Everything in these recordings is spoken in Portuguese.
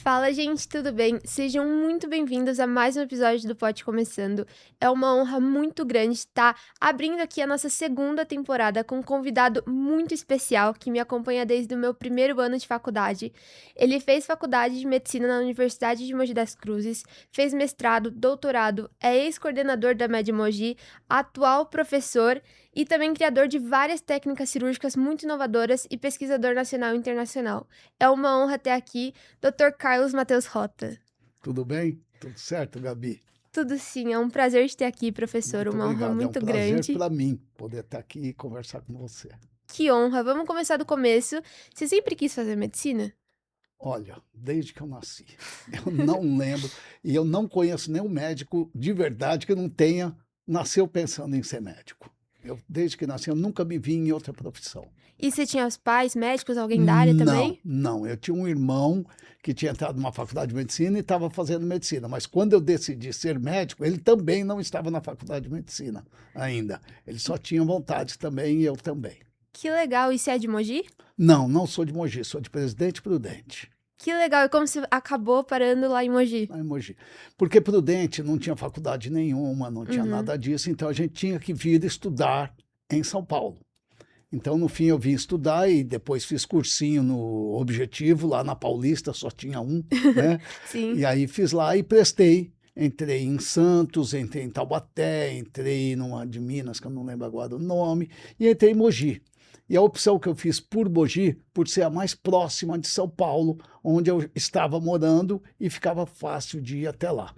Fala, gente, tudo bem? Sejam muito bem-vindos a mais um episódio do Pod Começando. É uma honra muito grande estar abrindo aqui a nossa segunda temporada com um convidado muito especial que me acompanha desde o meu primeiro ano de faculdade. Ele fez faculdade de medicina na Universidade de Mogi das Cruzes, fez mestrado, doutorado, é ex-coordenador da Med Mogi, atual professor e também criador de várias técnicas cirúrgicas muito inovadoras e pesquisador nacional e internacional. É uma honra ter aqui Dr. Carlos Mateus Rota. Tudo bem? Tudo certo, Gabi? Tudo sim, é um prazer te ter aqui, professor, Muito uma honra obrigado. muito É um prazer grande. para mim poder estar aqui e conversar com você. Que honra, vamos começar do começo. Você sempre quis fazer medicina? Olha, desde que eu nasci, eu não lembro e eu não conheço nenhum médico de verdade que não nasceu pensando em ser médico. Desde que nasci, eu nunca me vi em outra profissão. E você tinha os pais médicos, alguém da área também? Não. Eu tinha um irmão que tinha entrado numa faculdade de medicina e estava fazendo medicina. Mas quando eu decidi ser médico, ele também não estava na faculdade de medicina ainda. Ele só tinha vontade também e eu também. Que legal, e você é de Mogi? Não sou de Mogi, sou de Presidente Prudente. Que legal, e como você acabou parando lá em Mogi? Lá em Mogi. Porque Prudente não tinha faculdade nenhuma, não tinha nada disso, então a gente tinha que vir estudar em São Paulo. Então, no fim, eu vim estudar e depois fiz cursinho no Objetivo, lá na Paulista, só tinha um, né? Sim. E aí fiz lá e prestei. Entrei em Santos, entrei em Taubaté, entrei numa de Minas, que eu não lembro agora o nome, e entrei em Mogi. E a opção que eu fiz por Mogi, por ser a mais próxima de São Paulo, onde eu estava morando e ficava fácil de ir até lá.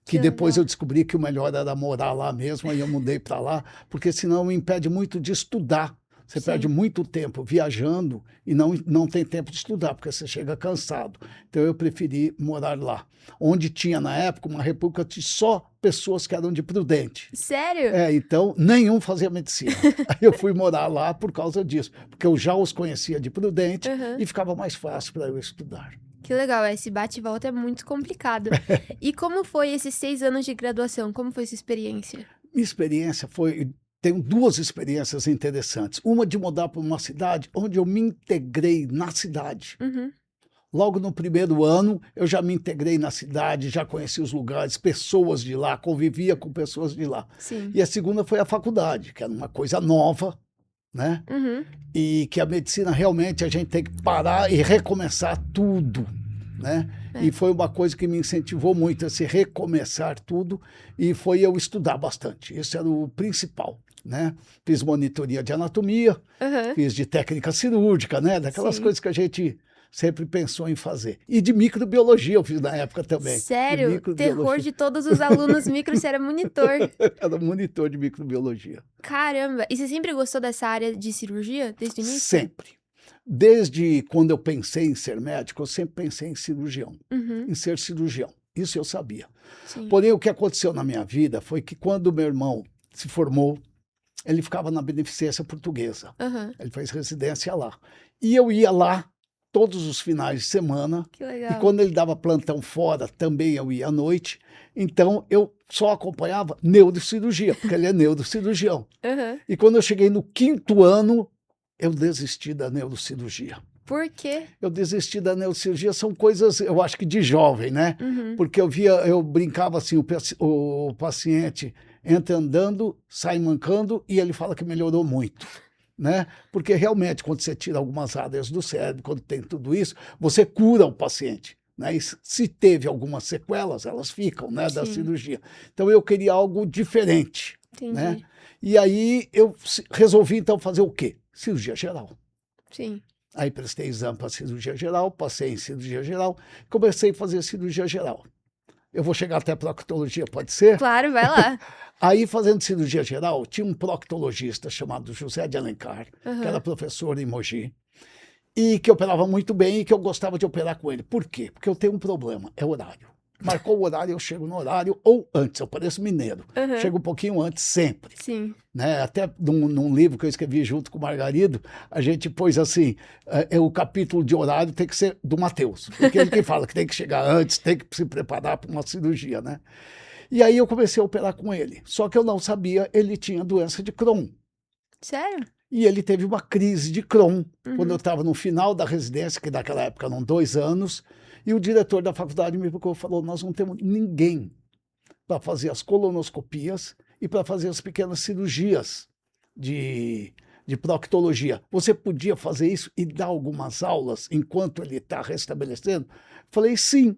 Que depois eu descobri que o melhor era morar lá mesmo, aí eu mudei para lá, porque senão me impede muito de estudar. Você perde muito tempo viajando e não tem tempo de estudar, porque você chega cansado. Então eu preferi morar lá, onde tinha na época uma república de só pessoas que eram de Prudente. Sério? Então nenhum fazia medicina. Aí eu fui morar lá por causa disso, porque eu já os conhecia de Prudente e ficava mais fácil para eu estudar. Que legal, esse bate e volta é muito complicado. E como foi esses 6 anos de graduação? Como foi sua experiência? Minha experiência tenho duas experiências interessantes. Uma de mudar para uma cidade onde eu me integrei na cidade. Logo no primeiro ano, eu já me integrei na cidade, já conheci os lugares, pessoas de lá, convivia com pessoas de lá. Sim. E a segunda foi a faculdade, que era uma coisa nova, né? E que a medicina realmente a gente tem que parar e recomeçar tudo, né? E foi uma coisa que me incentivou muito a se recomeçar tudo e foi eu estudar bastante. Isso era o principal, né? Fiz monitoria de anatomia, fiz de técnica cirúrgica, né? Daquelas coisas que a gente sempre pensou em fazer. E de microbiologia eu fiz na época também. Sério? Terror de todos os alunos micro, você era monitor. Era monitor de microbiologia. Caramba! E você sempre gostou dessa área de cirurgia, desde o início? Sempre. Desde quando eu pensei em ser médico, eu sempre pensei em cirurgião, em ser cirurgião. Isso eu sabia. Sim. Porém, o que aconteceu na minha vida foi que quando meu irmão se formou, ele ficava na Beneficência Portuguesa. Ele fez residência lá. E eu ia lá todos os finais de semana. Que legal. E quando ele dava plantão fora, também eu ia à noite. Então, eu só acompanhava neurocirurgia, porque ele é neurocirurgião. E quando eu cheguei no 5º ano, eu desisti da neurocirurgia. Por quê? Eu desisti da neurocirurgia, são coisas, eu acho que de jovem, né? Porque eu brincava assim, o paciente entra andando, sai mancando e ele fala que melhorou muito, né? Porque realmente, quando você tira algumas áreas do cérebro, quando tem tudo isso, você cura o paciente, né? E se teve algumas sequelas, elas ficam, né, da cirurgia. Então eu queria algo diferente, né? E aí eu resolvi então fazer o quê? Cirurgia geral. Sim. Aí prestei exame para cirurgia geral, passei em cirurgia geral, comecei a fazer cirurgia geral. Eu vou chegar até a proctologia, pode ser? Claro, vai lá. Aí, fazendo cirurgia geral, tinha um proctologista chamado José de Alencar, que era professor em Mogi, e que operava muito bem e que eu gostava de operar com ele. Por quê? Porque eu tenho um problema, é horário. Marcou o horário, eu chego no horário, ou antes, eu pareço mineiro. Chego um pouquinho antes, sempre. Sim. Né? Até num livro que eu escrevi junto com o Margarido, a gente pôs assim, o capítulo de horário tem que ser do Mateus, porque ele que fala que tem que chegar antes, tem que se preparar para uma cirurgia, né? E aí eu comecei a operar com ele, só que eu não sabia, ele tinha doença de Crohn. Sério? E ele teve uma crise de Crohn, quando eu estava no final da residência, que naquela época eram 2 anos, E o diretor da faculdade me procurou e falou, nós não temos ninguém para fazer as colonoscopias e para fazer as pequenas cirurgias de proctologia. Você podia fazer isso e dar algumas aulas enquanto ele está restabelecendo? Falei, sim.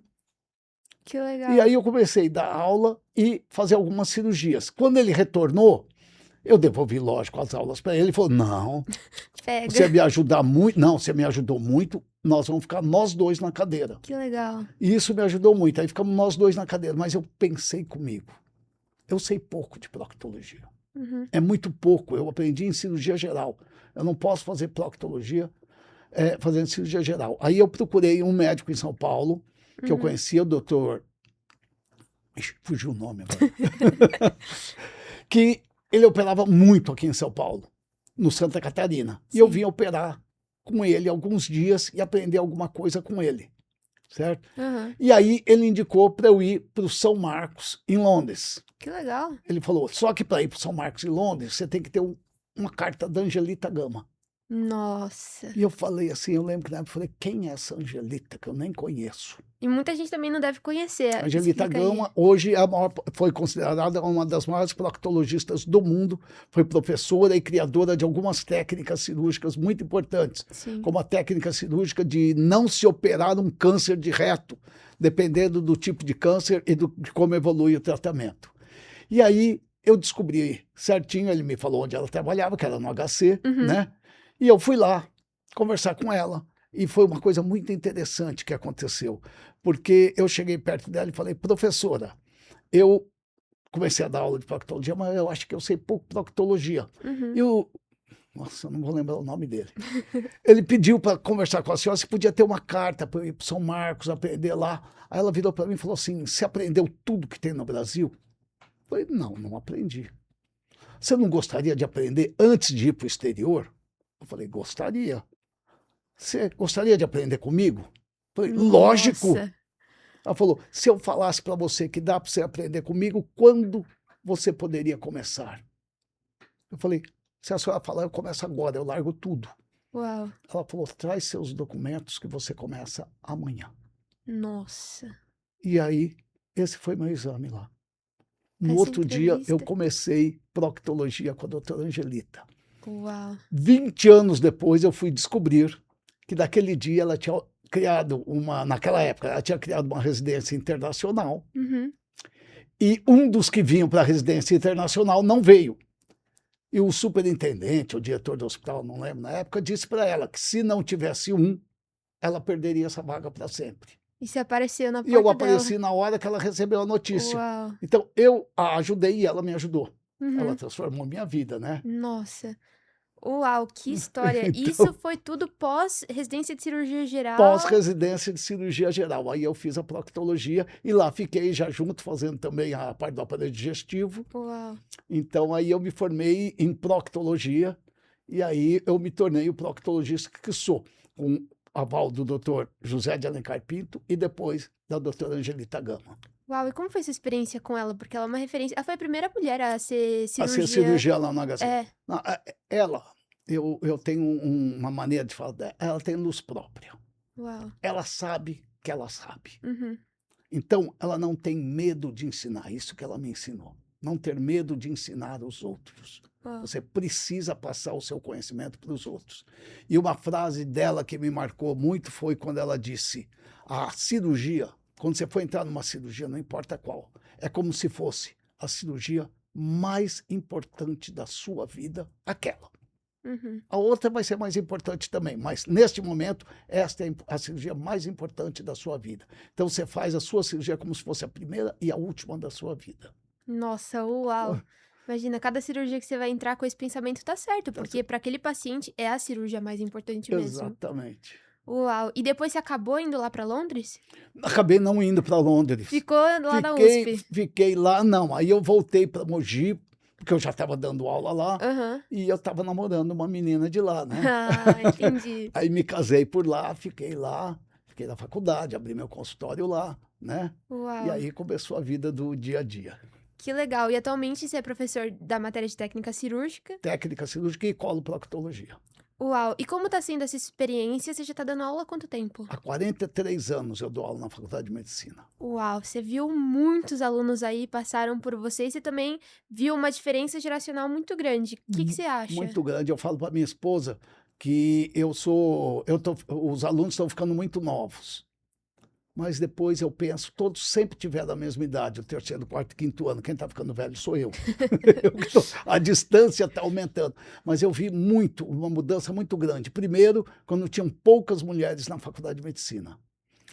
Que legal. E aí eu comecei a dar aula e fazer algumas cirurgias. Quando ele retornou, eu devolvi, lógico, as aulas para ele. Ele falou, não, Pega. você me ajudar muito. Não, você me ajudou muito, nós vamos ficar nós dois na cadeira. Que legal. E isso me ajudou muito. Aí ficamos nós dois na cadeira. Mas eu pensei comigo, eu sei pouco de proctologia. Uhum. É muito pouco. Eu aprendi em cirurgia geral. Eu não posso fazer proctologia fazendo cirurgia geral. Aí eu procurei um médico em São Paulo, que eu conhecia, o doutor... Ixi, fugiu o nome agora. Que ele operava muito aqui em São Paulo, no Santa Catarina. Sim. E eu vim operar com ele alguns dias e aprender alguma coisa com ele, certo? Uhum. E aí ele indicou para eu ir para o São Marcos, em Londres. Que legal. Ele falou, só que para ir para o São Marcos, em Londres, você tem que ter uma carta da Angelita Gama. Nossa. E eu falei assim, eu lembro que na época eu falei, quem é essa Angelita, que eu nem conheço? E muita gente também não deve conhecer. Angelita Explica aí. Gama, hoje foi considerada uma das maiores proctologistas do mundo, foi professora e criadora de algumas técnicas cirúrgicas muito importantes, Sim. como a técnica cirúrgica de não se operar um câncer de reto, dependendo do tipo de câncer e de como evolui o tratamento. E aí eu descobri certinho, ele me falou onde ela trabalhava, que era no HC, né? E eu fui lá conversar com ela. E foi uma coisa muito interessante que aconteceu, porque eu cheguei perto dela e falei, professora, eu comecei a dar aula de proctologia, mas eu acho que eu sei pouco proctologia. E nossa, eu não vou lembrar o nome dele. Ele pediu para conversar com a senhora se podia ter uma carta para eu ir para São Marcos, aprender lá. Aí ela virou para mim e falou assim, você aprendeu tudo que tem no Brasil? Eu falei, não aprendi. Você não gostaria de aprender antes de ir para o exterior? Eu falei, gostaria. Você gostaria de aprender comigo? Eu falei, lógico. Nossa. Ela falou, se eu falasse para você que dá para você aprender comigo, quando você poderia começar? Eu falei, se a senhora falar, eu começo agora, eu largo tudo. Uau. Ela falou, traz seus documentos que você começa amanhã. Nossa. E aí, esse foi meu exame lá. No Essa outro dia, eu entrevista. comecei proctologia com a doutora Angelita. Uau. 20 anos depois, eu fui descobrir que daquele dia ela tinha criado naquela época, ela tinha criado uma residência internacional e um dos que vinham para a residência internacional não veio. E o superintendente, o diretor do hospital, não lembro na época, disse para ela que se não tivesse um, ela perderia essa vaga para sempre. E você apareceu na E porta eu apareci dela. na hora que ela recebeu a notícia. Uau. Então eu a ajudei e ela me ajudou. Ela transformou minha vida, né? Nossa. Uau, que história. Então- Isso foi tudo pós-residência de cirurgia geral? Pós-residência de cirurgia geral. Aí eu fiz a proctologia e lá fiquei já junto, fazendo também a parte do aparelho digestivo. Uau. Então aí eu me formei em proctologia e aí eu me tornei o proctologista que sou, com aval do Dr. José de Alencar Pinto e depois da doutora Angelita Gama. Uau, e como foi sua experiência com ela? Porque ela é uma referência. Ela foi a primeira mulher a ser A ser cirurgia lá no HC. É. Não, ela, eu tenho uma maneira de falar dela, ela tem luz própria. Uau. Ela sabe que ela sabe. Uhum. Então, ela não tem medo de ensinar, isso que ela me ensinou. Não ter medo de ensinar os outros. Uau. Você precisa passar o seu conhecimento para os outros. E uma frase dela que me marcou muito foi quando ela disse, a cirurgia, quando você for entrar numa cirurgia, não importa qual, é como se fosse a cirurgia mais importante da sua vida, aquela. Uhum. A outra vai ser mais importante também, mas neste momento, esta é a cirurgia mais importante da sua vida. Então você faz a sua cirurgia como se fosse a primeira e a última da sua vida. Nossa, uau. Imagina, cada cirurgia que você vai entrar com esse pensamento tá certo, porque para aquele paciente é a cirurgia mais importante mesmo. Exatamente. Uau. E depois você acabou indo lá para Londres? Acabei não indo para Londres. Ficou lá na USP? Fiquei lá, não. Aí eu voltei para Mogi, porque eu já estava dando aula lá, Aham. e eu estava namorando uma menina de lá, né? Ah, entendi. Aí me casei por lá, fiquei na faculdade, abri meu consultório lá, né? Uau. E aí começou a vida do dia a dia. Que legal. E atualmente você é professor da matéria de técnica cirúrgica? Técnica cirúrgica e coloproctologia. Uau! E como tá sendo essa experiência? Você já tá dando aula há quanto tempo? Há 43 anos eu dou aula na Faculdade de Medicina. Uau, você viu muitos alunos aí passaram por você e você também viu uma diferença geracional muito grande. O que Mu você acha? Muito grande. Eu falo para minha esposa que os alunos estão ficando muito novos, mas depois eu penso, todos sempre tiveram a mesma idade, o terceiro, quarto, quinto ano, quem está ficando velho sou eu. A distância está aumentando, mas eu vi uma mudança muito grande. Primeiro, quando tinham poucas mulheres na Faculdade de Medicina.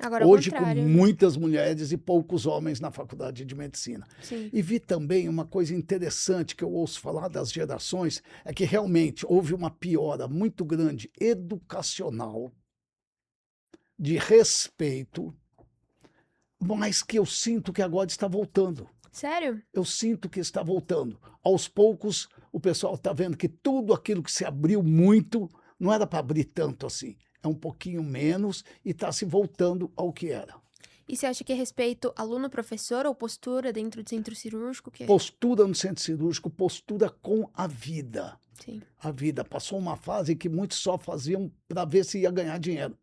Agora é o Hoje, com contrário. muitas mulheres e poucos homens na Faculdade de Medicina. Sim. E vi também uma coisa interessante que eu ouço falar das gerações, é que realmente houve uma piora muito grande educacional, de respeito, mas que eu sinto que agora está voltando. Sério? Eu sinto que está voltando. Aos poucos, o pessoal está vendo que tudo aquilo que se abriu muito, não era para abrir tanto assim. É um pouquinho menos e está se voltando ao que era. E você acha que é respeito aluno-professor ou postura dentro do centro cirúrgico? O quê? Postura no centro cirúrgico, postura com a vida. Sim, A vida. Passou uma fase que muitos só faziam para ver se ia ganhar dinheiro,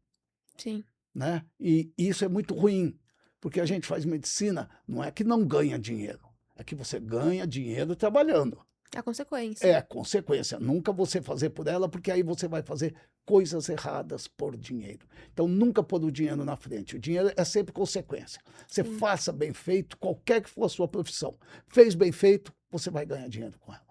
sim. né? E isso é muito ruim, porque a gente faz medicina, não é que não ganha dinheiro, é que você ganha dinheiro trabalhando. A consequência. É consequência. Nunca você fazer por ela, porque aí você vai fazer coisas erradas por dinheiro. Então, nunca pôr o dinheiro na frente. O dinheiro é sempre consequência. Você Sim. faça bem feito, qualquer que for a sua profissão. Fez bem feito, você vai ganhar dinheiro com ela.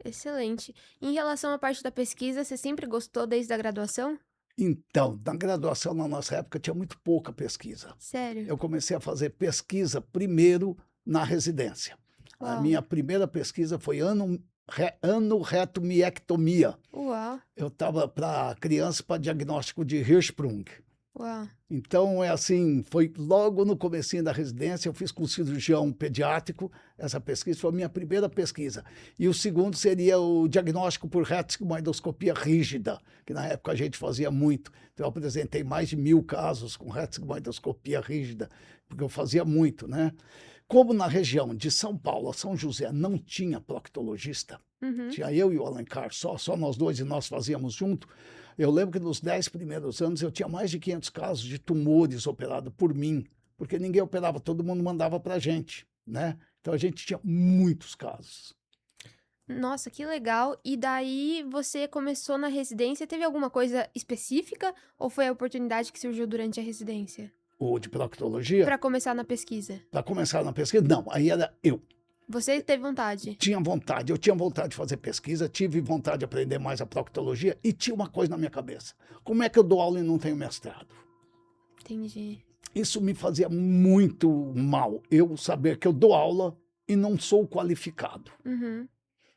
Excelente. Em relação à parte da pesquisa, você sempre gostou desde a graduação? Então, na graduação, na nossa época, tinha muito pouca pesquisa. Sério? Eu comecei a fazer pesquisa primeiro na residência. A Uau. minha primeira pesquisa foi anoretomiectomia. Uau. Eu estava para criança para diagnóstico de Hirschsprung. Uau. Então, é assim, foi logo no comecinho da residência, eu fiz com o cirurgião pediátrico, essa pesquisa foi a minha primeira pesquisa. E o segundo seria o diagnóstico por retiscomoidoscopia rígida, que na época a gente fazia muito. Então, eu apresentei mais de 1000 casos com retiscomoidoscopia rígida, porque eu fazia muito, né? Como na região de São Paulo a São José não tinha proctologista, Uhum. tinha eu e o Alencar só nós dois e nós fazíamos junto. Eu lembro que nos 10 primeiros anos eu tinha mais de 500 casos de tumores operados por mim, porque ninguém operava, todo mundo mandava para a gente, né? Então a gente tinha muitos casos. Nossa, que legal. E daí você começou na residência, teve alguma coisa específica ou foi a oportunidade que surgiu durante a residência? O de proctologia, Para começar na pesquisa? para começar na pesquisa, não, aí era eu. Você teve vontade? Eu tinha vontade de fazer pesquisa, tive vontade de aprender mais a proctologia e tinha uma coisa na minha cabeça. Como é que eu dou aula e não tenho mestrado? Entendi. Isso me fazia muito mal, eu saber que eu dou aula e não sou qualificado. Uhum.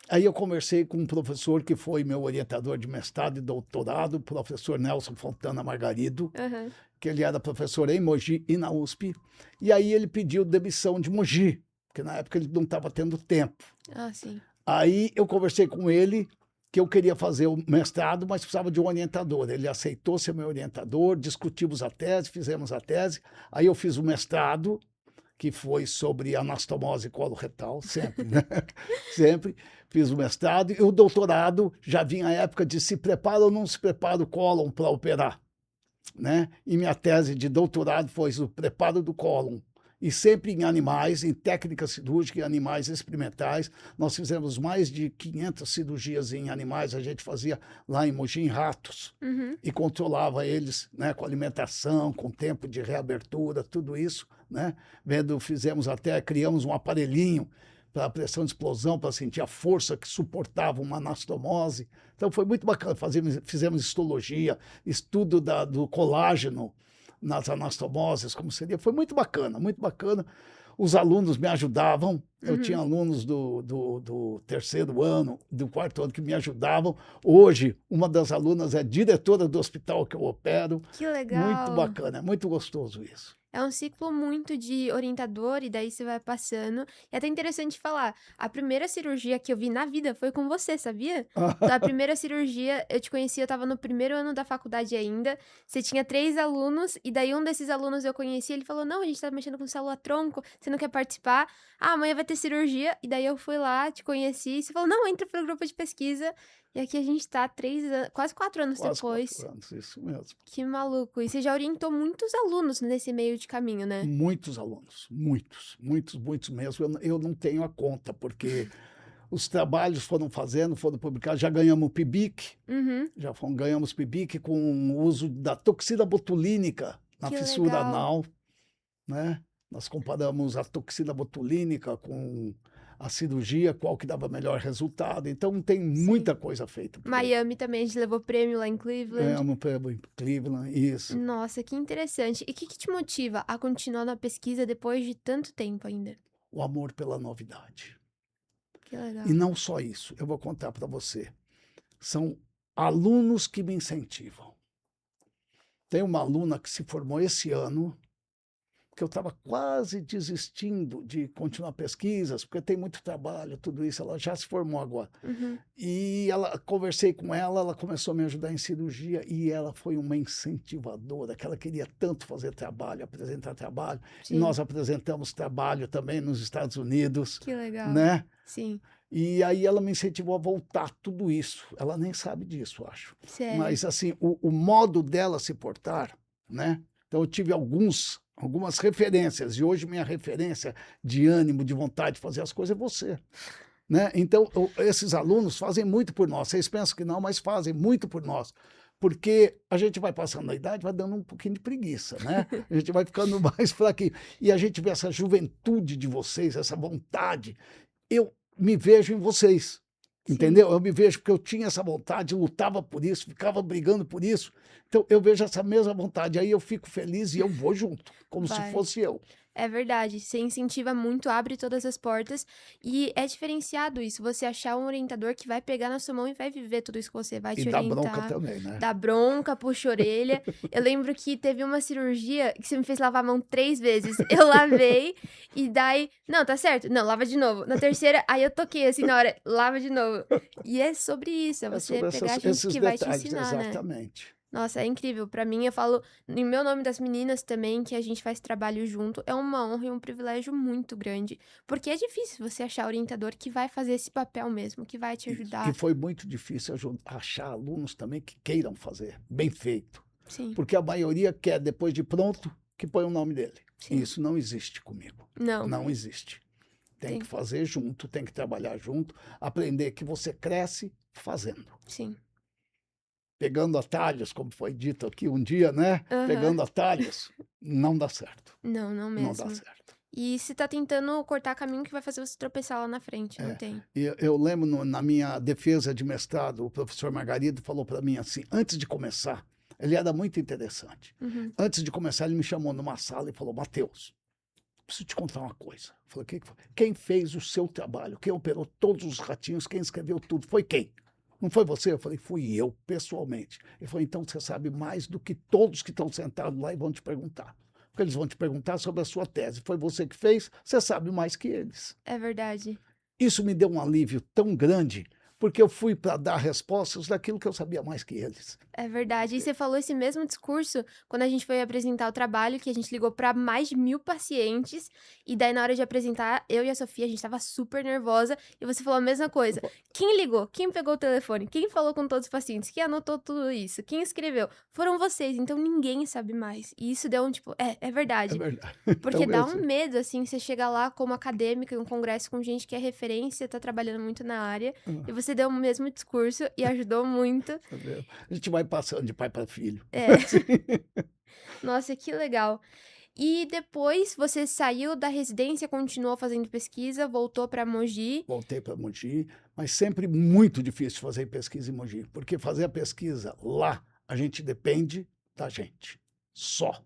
Aí eu conversei com um professor que foi meu orientador de mestrado e doutorado, o professor Nelson Fontana Margarido, Uhum. que ele era professor em Mogi e na USP. E aí ele pediu demissão de Mogi, porque na época ele não estava tendo tempo. Ah, sim. Aí eu conversei com ele que eu queria fazer o mestrado, mas precisava de um orientador. Ele aceitou ser meu orientador, discutimos a tese, fizemos a tese. Aí eu fiz o mestrado, que foi sobre anastomose coloretal, sempre, né? Sempre fiz o mestrado. E o doutorado já vinha a época de se prepara ou não se prepara o cólon para operar, né? E minha tese de doutorado foi o preparo do cólon. E sempre em animais, em técnica cirúrgica, em animais experimentais. Nós fizemos mais de 500 cirurgias em animais, a gente fazia lá em Mogi, em ratos, Uhum. e controlava eles, né, com alimentação, com tempo de reabertura, tudo isso, né? Criamos um aparelhinho para a pressão de explosão, para sentir a força que suportava uma anastomose. Então foi muito bacana, fizemos histologia, estudo do colágeno nas anastomoses, como seria. Foi muito bacana, muito bacana. Os alunos me ajudavam, eu Uhum. tinha alunos do terceiro ano, do quarto ano que me ajudavam. Hoje, uma das alunas é diretora do hospital que eu opero. Que Muito legal. bacana, é muito gostoso isso. É um ciclo muito de orientador e daí você vai passando. E é até interessante falar, a primeira cirurgia que eu vi na vida foi com você, sabia? A primeira cirurgia, eu te conheci, eu tava no primeiro ano da faculdade ainda. Você tinha 3 alunos e daí um desses alunos eu conheci, ele falou: "Não, a gente tá mexendo com célula-tronco, você não quer participar? Ah, amanhã vai ter ter cirurgia, e daí eu fui lá, te conheci, e você falou, não, entra pro grupo de pesquisa, e aqui a gente tá 3 anos, quase 4 anos Quase depois. 4 anos, isso mesmo. Que maluco. E você já orientou muitos alunos nesse meio de caminho, né? Muitos alunos, muitos mesmo. Eu não tenho a conta, porque os trabalhos foram publicados, já ganhamos o PIBIC, Uhum. ganhamos PIBIC com o uso da toxina botulínica na Que fissura legal. anal, né? Nós comparamos a toxina botulínica com a cirurgia, qual que dava melhor resultado. Então tem muita coisa feita por aí. Miami também, a gente levou prêmio lá em Cleveland. Ganhamos prêmio em Cleveland, isso. Nossa, que interessante. E o que te motiva a continuar na pesquisa depois de tanto tempo ainda? O amor pela novidade. Que legal. E não só isso, eu vou contar para você. São alunos que me incentivam. Tem uma aluna que se formou esse ano, que eu estava quase desistindo de continuar pesquisas, porque tem muito trabalho, tudo isso. Ela já se formou agora. Uhum. E conversei com ela, ela começou a me ajudar em cirurgia e ela foi uma incentivadora, que ela queria tanto fazer trabalho, apresentar trabalho. Sim. E nós apresentamos trabalho também nos Estados Unidos, Que legal. né? Sim. E aí ela me incentivou a voltar tudo isso. Ela nem sabe disso, acho. Sério. Mas assim, o modo dela se portar, né? Então eu tive algumas referências, e hoje minha referência de ânimo, de vontade de fazer as coisas é você. Né? Então, esses alunos fazem muito por nós. Vocês pensam que não, mas fazem muito por nós. Porque a gente vai passando a idade, vai dando um pouquinho de preguiça, né? A gente vai ficando mais fraquinho. E a gente vê essa juventude de vocês, essa vontade. Eu me vejo em vocês. Entendeu? Eu me vejo porque eu tinha essa vontade, lutava por isso, ficava brigando por isso. Então, eu vejo essa mesma vontade. Aí eu fico feliz e eu vou junto, como se fosse eu. É verdade, você incentiva muito, abre todas as portas e é diferenciado isso, você achar um orientador que vai pegar na sua mão e vai viver tudo isso que você vai te E dá orientar. bronca também, né? Dá bronca, puxa a orelha. Eu lembro que teve uma cirurgia que você me fez lavar a mão 3 vezes. Eu lavei e daí, não, tá certo. Não, lava de novo. Na terceira, aí eu toquei assim na hora, lava de novo. E é sobre isso, é você sobre pegar a gente que vai te detalhes, ensinar, né? exatamente. Nossa, é incrível. Pra mim, eu falo em meu nome das meninas também, que a gente faz trabalho junto. É uma honra e um privilégio muito grande. Porque é difícil você achar orientador que vai fazer esse papel mesmo, que vai te ajudar. E foi muito difícil achar alunos também que queiram fazer, bem feito. Sim. Porque a maioria quer, depois de pronto, que põe o nome dele. Sim. E isso não existe comigo. Não. Não existe. Tem que fazer junto, tem que trabalhar junto, aprender que você cresce fazendo. Sim. Pegando atalhos, como foi dito aqui um dia, né? Uhum. Pegando atalhos, não dá certo. Não, não mesmo. Não dá certo. E você tá tentando cortar caminho que vai fazer você tropeçar lá na frente, não tem. Eu lembro na minha defesa de mestrado, o professor Margarido falou para mim assim, antes de começar, ele era muito interessante. Uhum. Antes de começar, ele me chamou numa sala e falou, Matheus, preciso te contar uma coisa. Eu falei, o que foi? Quem fez o seu trabalho? Quem operou todos os ratinhos? Quem escreveu tudo? Foi quem? Não foi você? Eu falei, fui eu, pessoalmente. Ele falou, então você sabe mais do que todos que estão sentados lá e vão te perguntar. Porque eles vão te perguntar sobre a sua tese. Foi você que fez, você sabe mais que eles. É verdade. Isso me deu um alívio tão grande, porque eu fui para dar respostas daquilo que eu sabia mais que eles. É verdade. E você falou esse mesmo discurso quando a gente foi apresentar o trabalho, que a gente ligou para mais de 1000 pacientes. E daí, na hora de apresentar, eu e a Sofia, a gente tava super nervosa. E você falou a mesma coisa. Quem ligou? Quem pegou o telefone? Quem falou com todos os pacientes? Quem anotou tudo isso? Quem escreveu? Foram vocês. Então, ninguém sabe mais. E isso deu um tipo... É verdade. É verdade. Porque Então, dá um medo, assim, você chegar lá como acadêmica em um congresso com gente que é referência, tá trabalhando muito na área. E você deu o mesmo discurso e ajudou muito. A gente vai passando de pai para filho. É. Nossa, que legal. E depois você saiu da residência, continuou fazendo pesquisa, voltou para Mogi. Voltei para Mogi, mas sempre muito difícil fazer pesquisa em Mogi, porque fazer a pesquisa lá, a gente depende da gente, só.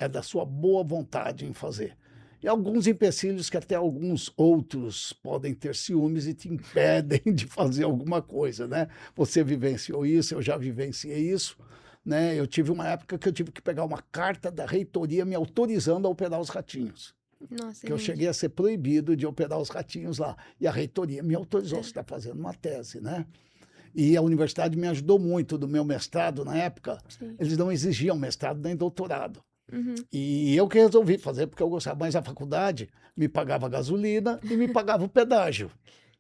É da sua boa vontade em fazer. E alguns empecilhos que até alguns outros podem ter ciúmes e te impedem de fazer alguma coisa, né? Você vivenciou isso, eu já vivenciei isso, né? Eu tive uma época que eu tive que pegar uma carta da reitoria me autorizando a operar os ratinhos. Nossa, que eu cheguei a ser proibido de operar os ratinhos lá. E a reitoria me autorizou, você está fazendo uma tese, né? E a universidade me ajudou muito do meu mestrado na época. Sim. Eles não exigiam mestrado nem doutorado. Uhum. E eu que resolvi fazer porque eu gostava, mas a faculdade me pagava gasolina e me pagava o pedágio,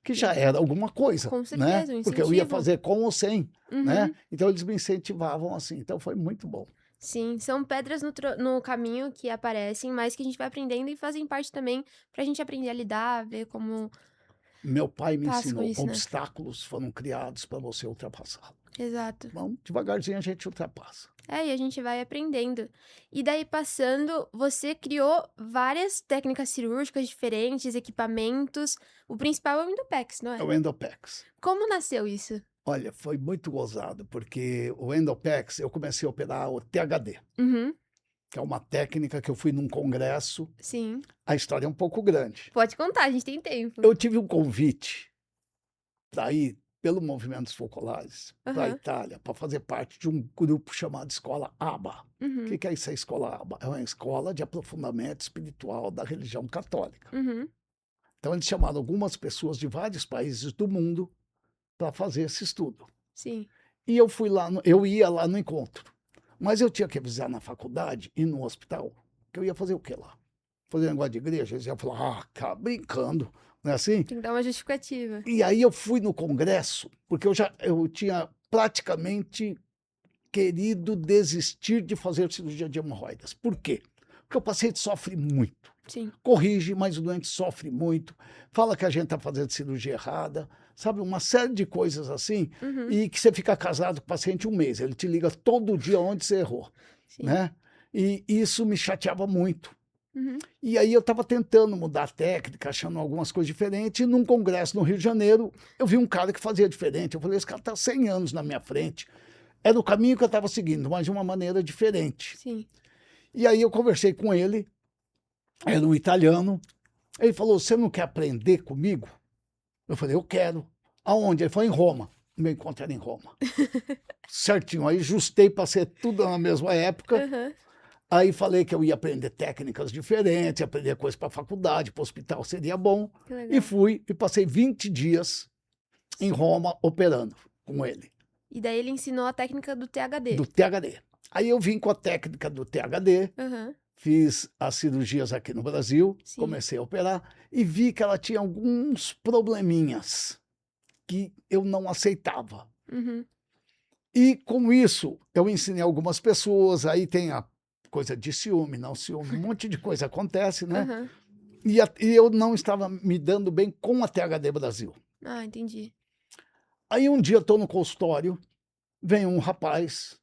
que já era alguma coisa, Com né? certeza, um Porque eu ia incentivo. fazer com ou sem, né? Uhum. Então eles me incentivavam assim, então foi muito bom. Sim, são pedras no caminho que aparecem, mas que a gente vai aprendendo e fazem parte também pra gente aprender a lidar, ver como Meu pai me passa com ensinou, isso, né. obstáculos foram criados para você ultrapassar. Exato. Então, devagarzinho a gente ultrapassa. É, e a gente vai aprendendo. E daí passando, você criou várias técnicas cirúrgicas diferentes, equipamentos, o principal é o Endopex, não É é? o Endopex. Como nasceu isso? Olha, foi muito gozado, porque o Endopex, eu comecei a operar o THD, Uhum, que é uma técnica que eu fui num congresso. sim. A história é um pouco grande. Pode contar, a gente tem tempo. Eu tive um convite para ir pelo Movimentos Focolares para a Aham, Itália, para fazer parte de um grupo chamado Escola ABA. O uhum, que é isso, a Escola ABA? É uma escola de aprofundamento espiritual da religião católica. uhum, Então, eles chamaram algumas pessoas de vários países do mundo para fazer esse estudo. sim. E eu fui lá, eu ia lá no encontro. Mas eu tinha que avisar na faculdade e no hospital que eu ia fazer o quê lá? Fazer negócio de igreja? Eles iam falar, cara, brincando, não é assim? Tem que dar uma justificativa. E aí eu fui no congresso, porque eu tinha praticamente querido desistir de fazer cirurgia de hemorroidas. Por quê? Porque o paciente sofre muito. Sim. Corrige, mas o doente sofre muito. Fala que a gente está fazendo cirurgia errada, sabe? Uma série de coisas assim. Uhum, E que você fica casado com o paciente um mês. Ele te liga todo dia onde você errou, sim. né? E isso me chateava muito. Uhum, E aí eu estava tentando mudar a técnica, achando algumas coisas diferentes. E num congresso no Rio de Janeiro, eu vi um cara que fazia diferente. Eu falei, esse cara está 100 anos na minha frente. Era o caminho que eu estava seguindo, mas de uma maneira diferente. sim. E aí eu conversei com ele, era um italiano. Ele falou, você não quer aprender comigo? Eu falei, eu quero. Aonde? Ele falou, em Roma. O meu encontro era em Roma. Certinho. Aí justei, passei tudo na mesma época. Aham, Aí falei que eu ia aprender técnicas diferentes, aprender coisas para a faculdade, para o hospital seria bom. que E legal. fui e passei 20 dias em Roma operando com ele, E daí ele ensinou a técnica do THD. do THD. Aí eu vim com a técnica do THD, Aham, fiz as cirurgias aqui no Brasil, sim. comecei a operar e vi que ela tinha alguns probleminhas que eu não aceitava. Uhum, E com isso, eu ensinei algumas pessoas, aí tem a coisa de ciúme, não ciúme, um monte de coisa acontece, né? aham. E eu não estava me dando bem com a THD Brasil. Ah, entendi. Aí um dia eu estou no consultório, vem um rapaz,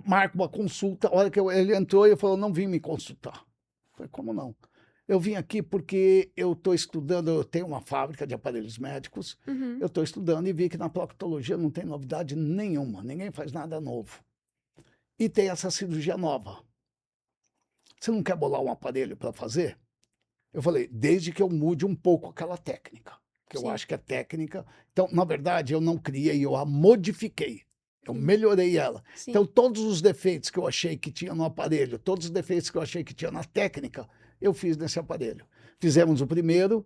marca uma consulta, a hora que ele entrou e falou, não vim me consultar. Eu falei, como não? Eu vim aqui porque eu estou estudando, eu tenho uma fábrica de aparelhos médicos, Uhum, eu estou estudando e vi que na proctologia não tem novidade nenhuma, ninguém faz nada novo. E tem essa cirurgia nova. Você não quer bolar um aparelho para fazer? Eu falei, desde que eu mude um pouco aquela técnica, que eu sim. acho que é técnica. Então, na verdade, eu não criei, eu a modifiquei. Eu Sim. melhorei ela. Sim. Então, todos os defeitos que eu achei que tinha no aparelho, todos os defeitos que eu achei que tinha na técnica, eu fiz nesse aparelho. Fizemos o primeiro,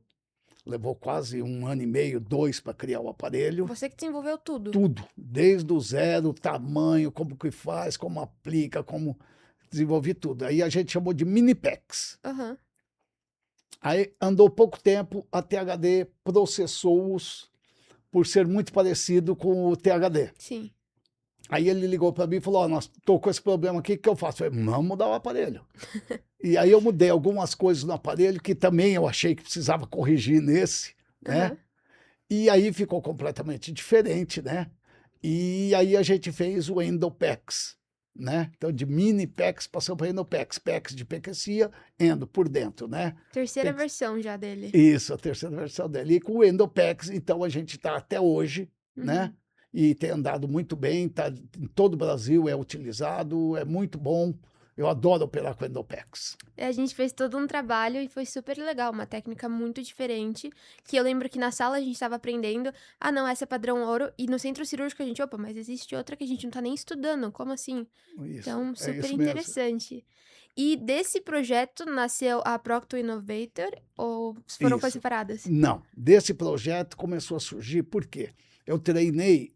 levou quase 1 ano e meio, 2 para criar o aparelho. Você que desenvolveu tudo. Tudo, desde o zero, tamanho, como que faz, como aplica, como desenvolvi tudo. Aí a gente chamou de Minipex. Aham, Aí andou pouco tempo, a THD processou-os por ser muito parecido com o THD. sim. Aí ele ligou para mim e falou: nós estou com esse problema aqui, o que eu faço? Eu falei, vamos mudar o aparelho. E aí eu mudei algumas coisas no aparelho que também eu achei que precisava corrigir nesse, né? Aham. E aí ficou completamente diferente, né? E aí a gente fez o Endopex, né? Então de mini pex passou para Endopex, pex de pequecia, endo por dentro, né? Terceira Pex- versão já dele. Isso, a terceira versão dele. E com o Endopex, então a gente está até hoje, né? Uhum. E tem andado muito bem, tá em todo o Brasil, é utilizado, é muito bom. Eu adoro operar com Endopex. A gente fez todo um trabalho e foi super legal, uma técnica muito diferente, que eu lembro que na sala a gente estava aprendendo, ah não, essa é padrão ouro, e no centro cirúrgico a gente, opa, mas existe outra que a gente não tá nem estudando, como assim? Isso, Então, é super isso mesmo. interessante. E desse projeto nasceu a Procto Innovator, ou foram coisas Isso. separadas? Não, desse projeto começou a surgir, por quê? Eu treinei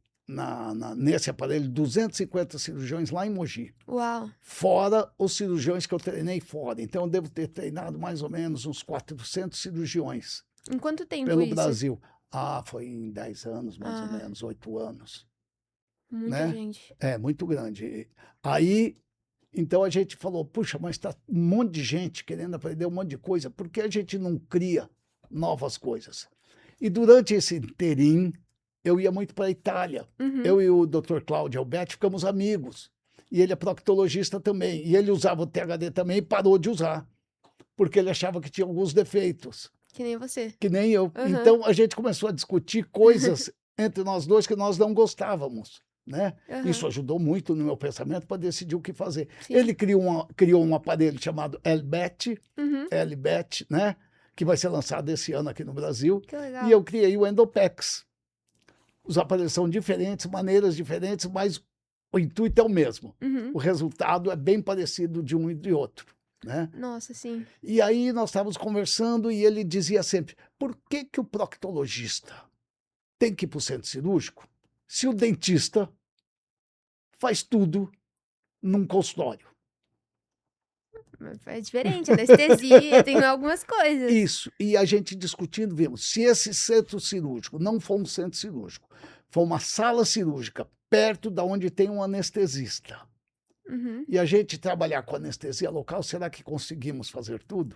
nesse aparelho 250 cirurgiões lá em Mogi. Uau. Fora os cirurgiões que eu treinei fora. Então, eu devo ter treinado mais ou menos uns 400 cirurgiões Em quanto tempo pelo isso? Brasil. Foi em 10 anos, mais ou menos, 8 anos. Muita Né? gente. É, muito grande. Aí, então a gente falou, puxa, mas está um monte de gente querendo aprender um monte de coisa, por que a gente não cria novas coisas? E durante esse interim, eu ia muito para a Itália. Uhum. Eu e o Dr. Cláudio Alberti ficamos amigos. E ele é proctologista também. E ele usava o THD também e parou de usar, porque ele achava que tinha alguns defeitos. Que nem você. Que nem eu. Uhum. Então a gente começou a discutir coisas entre nós dois que nós não gostávamos. Né? Uhum. Isso ajudou muito no meu pensamento para decidir o que fazer. Sim. Ele criou um aparelho chamado LBET, Uhum. LBET, né? Que vai ser lançado esse ano aqui no Brasil. Que legal. E eu criei o Endopex. Os aparelhos são diferentes, maneiras diferentes, mas o intuito é o mesmo. Uhum. O resultado é bem parecido de um e de outro. Né? Nossa, sim. E aí nós estávamos conversando e ele dizia sempre, por que o proctologista tem que ir para o centro cirúrgico se o dentista faz tudo num consultório? É diferente, anestesia, tem algumas coisas. Isso, e a gente discutindo, vimos, se esse centro cirúrgico não for um centro cirúrgico, for uma sala cirúrgica perto da onde tem um anestesista, Uhum. e a gente trabalhar com anestesia local, será que conseguimos fazer tudo?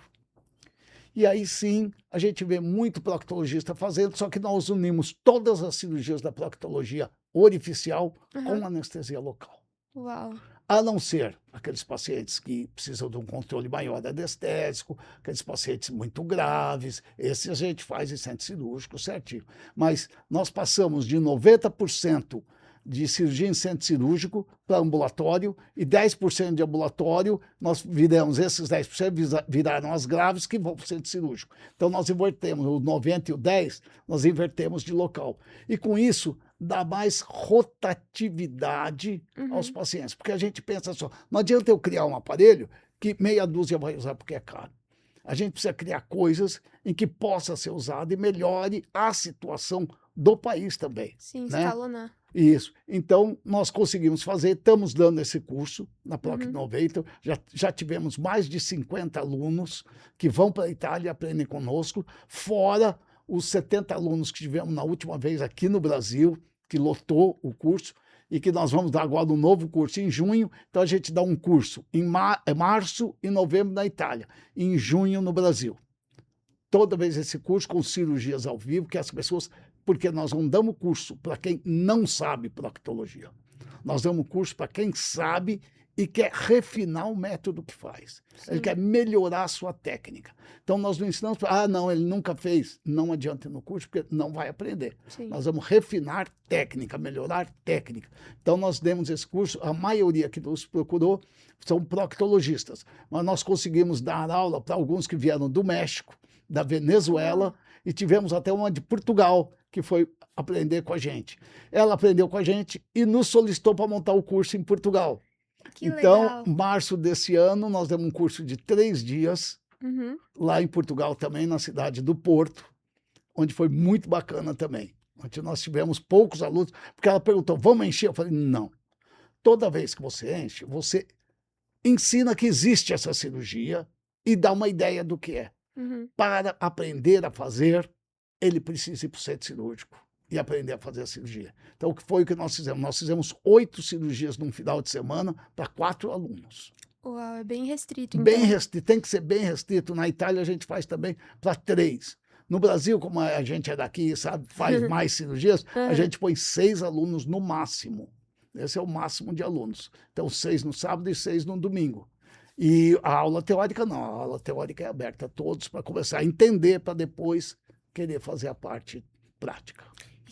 E aí sim, a gente vê muito proctologista fazendo, só que nós unimos todas as cirurgias da proctologia orificial com anestesia local. Uau. A não ser aqueles pacientes que precisam de um controle maior anestésico, aqueles pacientes muito graves, esses a gente faz em centro cirúrgico certinho. Mas nós passamos de 90% de cirurgia em centro cirúrgico para ambulatório e 10% de ambulatório, nós viramos, esses 10% viraram as graves que vão para o centro cirúrgico. Então nós invertemos, o 90 e o 10, nós invertemos de local. E com isso, dá mais rotatividade aos pacientes. Porque a gente pensa só, não adianta eu criar um aparelho que meia dúzia vai usar porque é caro. A gente precisa criar coisas em que possa ser usado e melhore a situação do país também. Sim, né? escalonar. Isso. Então, nós conseguimos fazer, estamos dando esse curso na Proc Innovator, já tivemos mais de 50 alunos que vão para a Itália e aprendem conosco, fora os 70 alunos que tivemos na última vez aqui no Brasil, que lotou o curso, e que nós vamos dar agora um novo curso em junho. Então, a gente dá um curso em março e novembro na Itália, e em junho no Brasil. Toda vez esse curso com cirurgias ao vivo, que as pessoas... Porque nós não damos curso para quem não sabe proctologia. Nós damos curso para quem sabe e quer refinar o método que faz. Sim. Ele quer melhorar a sua técnica. Então, nós não ensinamos para... não, ele nunca fez. Não adianta ir no curso, porque não vai aprender. Sim. Nós vamos refinar técnica, melhorar técnica. Então, nós demos esse curso. A maioria que nos procurou são proctologistas. Mas nós conseguimos dar aula para alguns que vieram do México, da Venezuela, e tivemos até uma de Portugal, que foi aprender com a gente. Ela aprendeu com a gente e nos solicitou para montar o curso em Portugal. Que então, legal. em março desse ano, nós demos um curso de 3 dias, lá em Portugal também, na cidade do Porto, onde foi muito bacana também. Onde nós tivemos poucos alunos, porque ela perguntou, vamos encher? Eu falei, não. Toda vez que você enche, você ensina que existe essa cirurgia e dá uma ideia do que é. Para aprender a fazer, ele precisa ir para o centro cirúrgico e aprender a fazer a cirurgia. Então, o que foi o que nós fizemos? Nós fizemos 8 cirurgias num final de semana para 4 alunos. Uau, é bem restrito, então. Bem restrito, tem que ser bem restrito. Na Itália, a gente faz também para 3. No Brasil, como a gente é daqui, sabe, faz mais cirurgias, a gente põe 6 alunos no máximo. Esse é o máximo de alunos. Então, 6 no sábado e 6 no domingo. E a aula teórica não, a aula teórica é aberta a todos para começar a entender, para depois querer fazer a parte prática.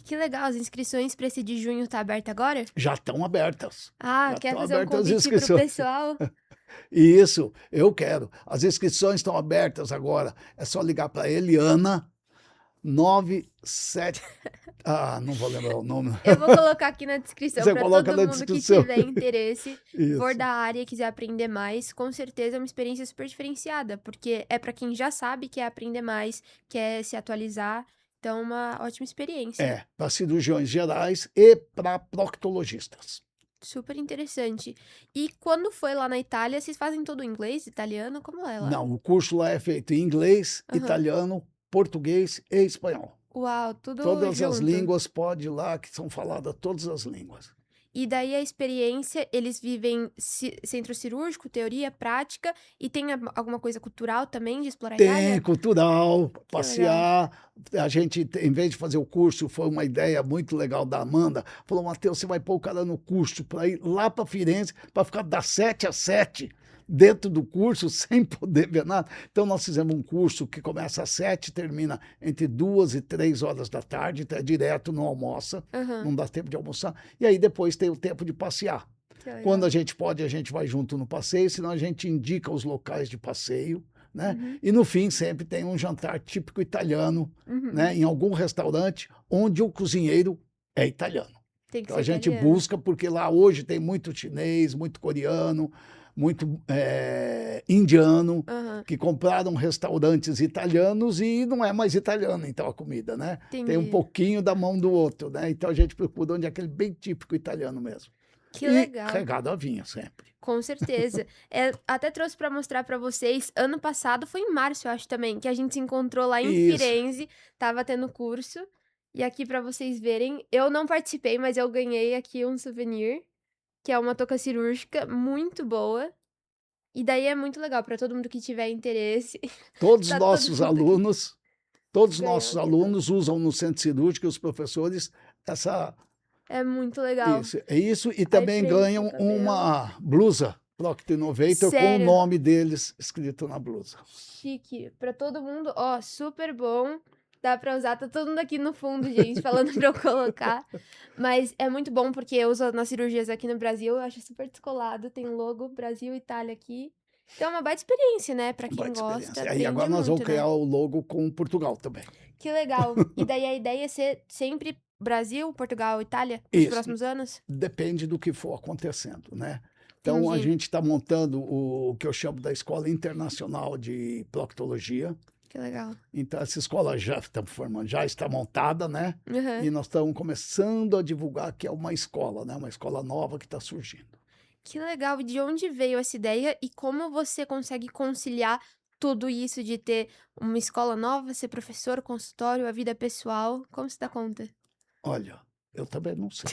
Que legal, as inscrições para esse de junho tá aberta agora? Já estão abertas. Ah, Já quer estão fazer um abertas as convite pro inscrições. pessoal? Isso, eu quero. As inscrições estão abertas agora. É só ligar para Eliana, 97... não vou lembrar o nome. Eu vou colocar aqui na descrição Você para coloca todo na mundo descrição. que tiver interesse, Isso. for da área e quiser aprender mais, com certeza é uma experiência super diferenciada, porque é para quem já sabe, quer aprender mais, quer se atualizar, Então, uma ótima experiência. Para cirurgiões gerais e para proctologistas. Super interessante. E quando foi lá na Itália, vocês fazem tudo em inglês, italiano? Como é lá? Não, o curso lá é feito em inglês, Aham. italiano, português e espanhol. Uau, tudo Todas as junto. línguas pode ir lá, que são faladas todas as línguas. E daí a experiência, eles vivem centro cirúrgico, teoria, prática, e tem alguma coisa cultural também de explorar a Tem Itália? cultural, Que legal. passear. A gente, em vez de fazer o curso, foi uma ideia muito legal da Amanda. Falou, Matheus, você vai pôr o cara no curso para ir lá para Firenze, para ficar das 7 às 7 dentro do curso, sem poder ver nada. Então, nós fizemos um curso que começa às 7, termina entre 2 e 3 horas da tarde, então é direto, não almoça, Aham, não dá tempo de almoçar. E aí depois tem o tempo de passear. que Quando legal. a gente pode, a gente vai junto no passeio, senão a gente indica os locais de passeio, né? Uhum, E no fim sempre tem um jantar típico italiano, uhum. né? Em algum restaurante onde o cozinheiro é italiano. Tem que Então ser a gente italiano. busca, porque lá hoje tem muito chinês, muito coreano, muito indiano, Aham, que compraram restaurantes italianos e não é mais italiano, então a comida, né? Tem um entendi. pouquinho da mão do outro, né? Então a gente procura onde é aquele bem típico italiano mesmo. Que E legal. regado a vinho sempre. Com certeza. Até trouxe para mostrar para vocês, ano passado, foi em março, eu acho também, que a gente se encontrou lá em Isso. Firenze, tava tendo curso. E aqui para vocês verem, eu não participei, mas eu ganhei aqui um souvenir, que é uma touca cirúrgica muito boa. E daí é muito legal para todo mundo que tiver interesse, Todos os tá todo nossos mundo aqui alunos, todos os ganhou nossos aqui a touca. alunos usam no centro cirúrgico, os professores, essa, É muito legal. é isso, e Aí também prende o ganham cabelo. uma blusa Procter Innovator com o Sério, nome deles escrito na blusa. chique. Pra todo mundo, ó, super bom. Dá pra usar, tá todo mundo aqui no fundo, gente, falando pra eu colocar. Mas é muito bom porque eu uso nas cirurgias aqui no Brasil, eu acho super descolado. Tem logo Brasil e Itália aqui. Então é uma baita experiência, né? Pra quem Baita gosta, experiência. Aí aprende agora nós vamos muito, né? criar o logo com Portugal também. Que legal. E daí a ideia é ser sempre Brasil, Portugal, Itália nos Isso, próximos anos? depende do que for acontecendo, né? Então a Entendi. gente está montando o que eu chamo da Escola Internacional de Proctologia. Que legal. Então, essa escola já estamos formando, já está montada, né? Aham. E nós estamos começando a divulgar que é uma escola, né? Uma escola nova que está surgindo. Que legal. E de onde veio essa ideia e como você consegue conciliar tudo isso de ter uma escola nova, ser professor, consultório, a vida pessoal? Como você dá conta? Olha, eu também não sei,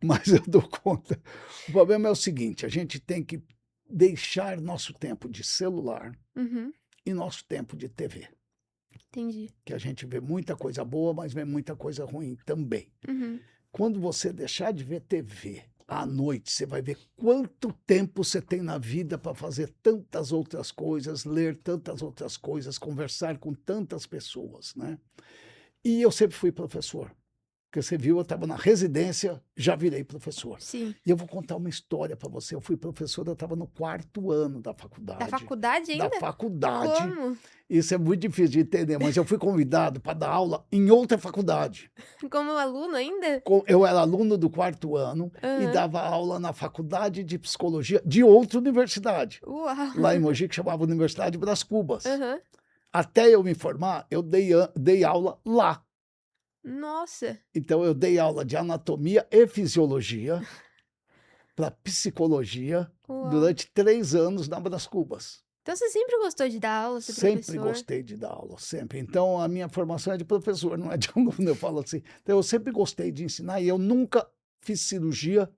mas eu dou conta. O problema é o seguinte: a gente tem que deixar nosso tempo de celular Uhum, e nosso tempo de TV, entendi. que a gente vê muita coisa boa, mas vê muita coisa ruim também. Uhum. Quando você deixar de ver TV à noite, você vai ver quanto tempo você tem na vida para fazer tantas outras coisas, ler tantas outras coisas, conversar com tantas pessoas, né? E eu sempre fui professor. Porque você viu, eu estava na residência, já virei professor. Sim. E eu vou contar uma história para você. Eu fui professor, eu estava no 4º ano da Da faculdade. faculdade Da ainda? faculdade. Como? Isso é muito difícil de entender, mas eu fui convidado para dar aula em outra faculdade. Como aluno ainda? Eu era aluno do 4º ano e Aham. dava aula na faculdade de psicologia de outra universidade, Uau. lá em Mogi, que chamava Universidade Brás Cubas. Aham. Até eu me formar, eu dei aula lá. Nossa. Então, eu dei aula de anatomia e fisiologia para psicologia Uau. durante 3 anos na Brás Cubas. Então você sempre gostou de dar aula, ser Sempre professor? gostei de dar aula, sempre. Então, a minha formação é de professor, não é de aluno, eu falo assim. Então, eu sempre gostei de ensinar e eu nunca fiz cirurgia,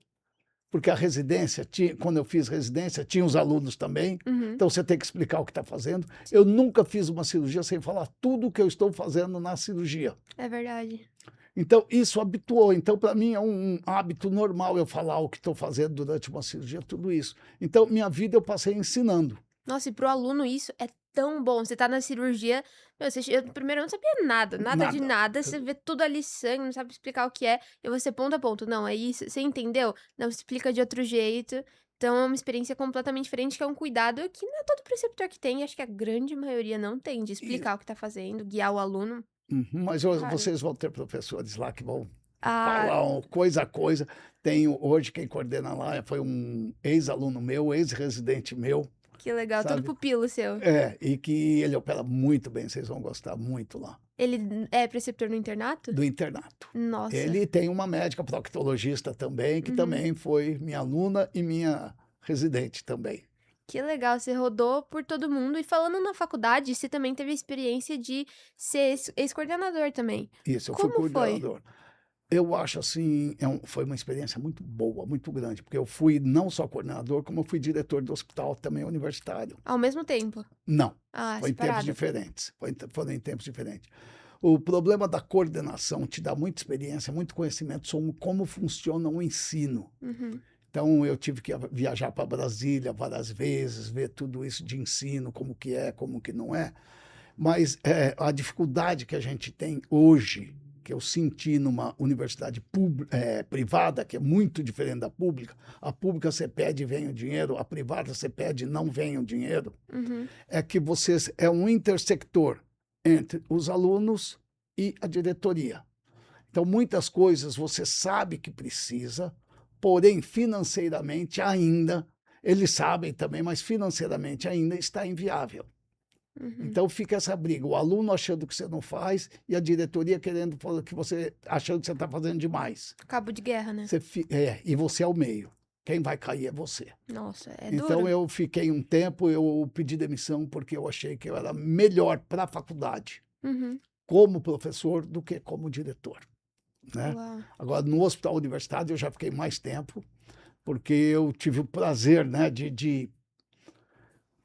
porque a residência, quando eu fiz residência, tinha os alunos também, Uhum. então você tem que explicar o que está fazendo. Eu nunca fiz uma cirurgia sem falar tudo o que eu estou fazendo na cirurgia. É verdade. Então, isso habituou. Então, para mim, é um hábito normal eu falar o que estou fazendo durante uma cirurgia, tudo isso. Então, minha vida eu passei ensinando. Nossa, e para o aluno isso é tão bom. Você tá na cirurgia, meu, eu primeiro eu não sabia nada, nada de Nada. nada, você vê tudo ali sangue, não sabe explicar o que é, e você ponto a ponto, não, é isso, você entendeu? Não, explica de outro jeito. Então é uma experiência completamente diferente, que é um cuidado que não é todo preceptor que tem, acho que a grande maioria não tem, de E, explicar o que tá fazendo, guiar o aluno. mas Raro. vocês vão ter professores lá que vão Ah, falar coisa a coisa. Tenho, hoje, quem coordena lá foi um ex-aluno meu, ex-residente meu, que legal, tudo sabe? pupilo seu. E que ele opera muito bem, vocês vão gostar muito lá. Ele é preceptor no internato? do internato. Nossa. Ele tem uma médica proctologista também, que Uhum. também foi minha aluna e minha residente também. Que legal, você rodou por todo mundo. E falando na faculdade, você também teve a experiência de ser ex-coordenador também. Isso, eu fui Como foi? coordenador. Eu acho assim, foi uma experiência muito boa, muito grande, porque eu fui não só coordenador, como eu fui diretor do hospital também universitário. Ao mesmo tempo? Não, Ah, foi em tempos separado. diferentes. Foram em tempos diferentes. O problema da coordenação te dá muita experiência, muito conhecimento sobre como funciona o ensino. Uhum. Então, eu tive que viajar para Brasília várias vezes, ver tudo isso de ensino, como que é, como que não é. Mas a dificuldade que a gente tem hoje, que eu senti numa universidade privada, que é muito diferente da pública, a pública você pede e vem o dinheiro, a privada você pede e não vem o dinheiro, Uhum. é que vocês é um intersector entre os alunos e a diretoria. Então, muitas coisas você sabe que precisa, porém, financeiramente ainda, eles sabem também, mas financeiramente ainda está inviável. Uhum. Então fica essa briga, o aluno achando que você não faz e a diretoria querendo falar que você achando que você está fazendo demais. Cabo de guerra, né? E você é o meio. Quem vai cair é você. Nossa, é Então duro. eu fiquei um tempo, eu pedi demissão porque eu achei que eu era melhor para a faculdade Uhum. como professor do que como diretor, né? Uau. Agora, no hospital universitário eu já fiquei mais tempo, porque eu tive o prazer, né, de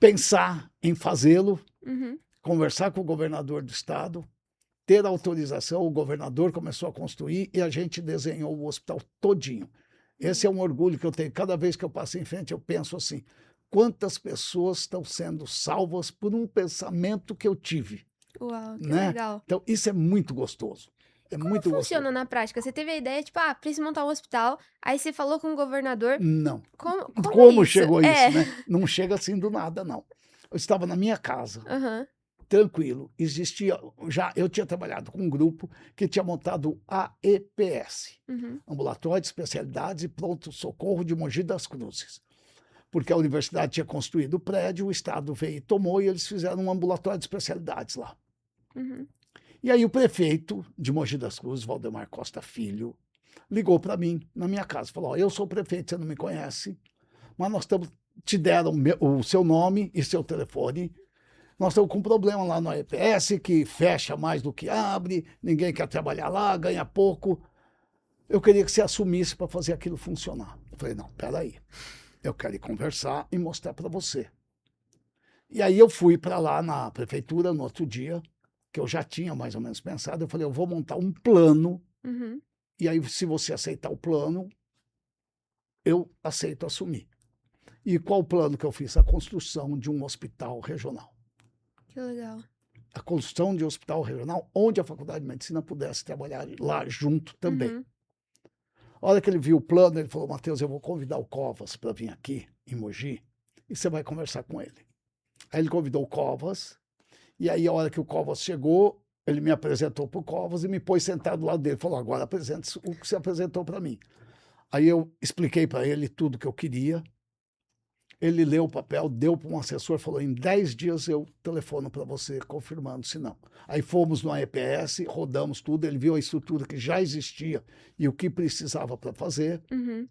pensar em fazê-lo, Uhum. conversar com o governador do estado, ter autorização, o governador começou a construir e a gente desenhou o hospital todinho. Esse é um orgulho que eu tenho. Cada vez que eu passo em frente, eu penso assim, quantas pessoas estão sendo salvas por um pensamento que eu tive, Uau, que né? legal. Então, isso é muito gostoso. É Como muito funciona gostoso. na prática? Você teve a ideia, tipo, ah, preciso montar um hospital, aí você falou com o governador. Não. Como Como isso? chegou É. isso, né? Não chega assim do nada, não. Eu estava na minha casa, Aham. tranquilo. Existia, eu tinha trabalhado com um grupo que tinha montado o AEPS, Uhum. Ambulatório de Especialidades e Pronto-Socorro de Mogi das Cruzes. Porque a universidade tinha construído o prédio, o Estado veio e tomou, e eles fizeram um ambulatório de especialidades lá. Uhum. E aí o prefeito de Mogi das Cruzes, Valdemar Costa Filho, ligou para mim na minha casa, falou, ó, eu sou o prefeito, você não me conhece, mas te deram o seu nome e seu telefone, nós estamos com um problema lá no AEPS, que fecha mais do que abre, ninguém quer trabalhar lá, ganha pouco. Eu queria que você assumisse para fazer aquilo funcionar. Eu falei, não, peraí, eu quero ir conversar e mostrar para você. E aí eu fui para lá na prefeitura no outro dia, que eu já tinha mais ou menos pensado, eu falei, eu vou montar um plano, Uhum. e aí se você aceitar o plano, eu aceito assumir. E qual o plano que eu fiz? A construção de um hospital regional. Que legal. A construção de um hospital regional onde a Faculdade de Medicina pudesse trabalhar lá junto também. Uhum. A hora que ele viu o plano, ele falou, Matheus, eu vou convidar o Covas para vir aqui em Mogi e você vai conversar com ele. Aí ele convidou o Covas, e aí a hora que o Covas chegou, ele me apresentou para o Covas e me pôs sentado do lado dele. Falou, agora apresente o que você apresentou para mim. Aí eu expliquei para ele tudo que eu queria. Ele leu o papel, deu para um assessor, falou, em 10 dias eu telefono para você, confirmando, se não. Aí fomos no AEPS, rodamos tudo, ele viu a estrutura que já existia e o que precisava para fazer. Uhum.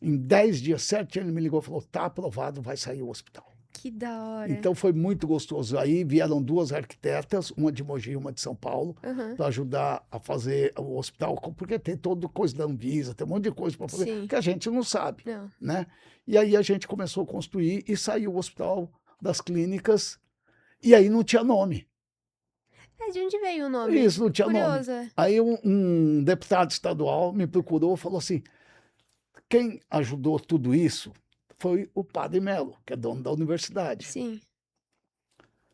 Em 10 dias certinho, ele me ligou e falou, tá aprovado, vai sair o hospital. Que da hora. Então foi muito gostoso. Aí vieram duas arquitetas, uma de Mogi e uma de São Paulo, Uhum. para ajudar a fazer o hospital, porque tem toda coisa da Anvisa, tem um monte de coisa para fazer, Sim. que a gente não sabe, Não. né? E aí a gente começou a construir e saiu o Hospital das Clínicas, e aí não tinha nome. É, de onde veio o nome? Isso, não tinha Curiosa. nome. Aí um deputado estadual me procurou e falou assim, quem ajudou tudo isso foi o Padre Melo, que é dono da universidade. Sim.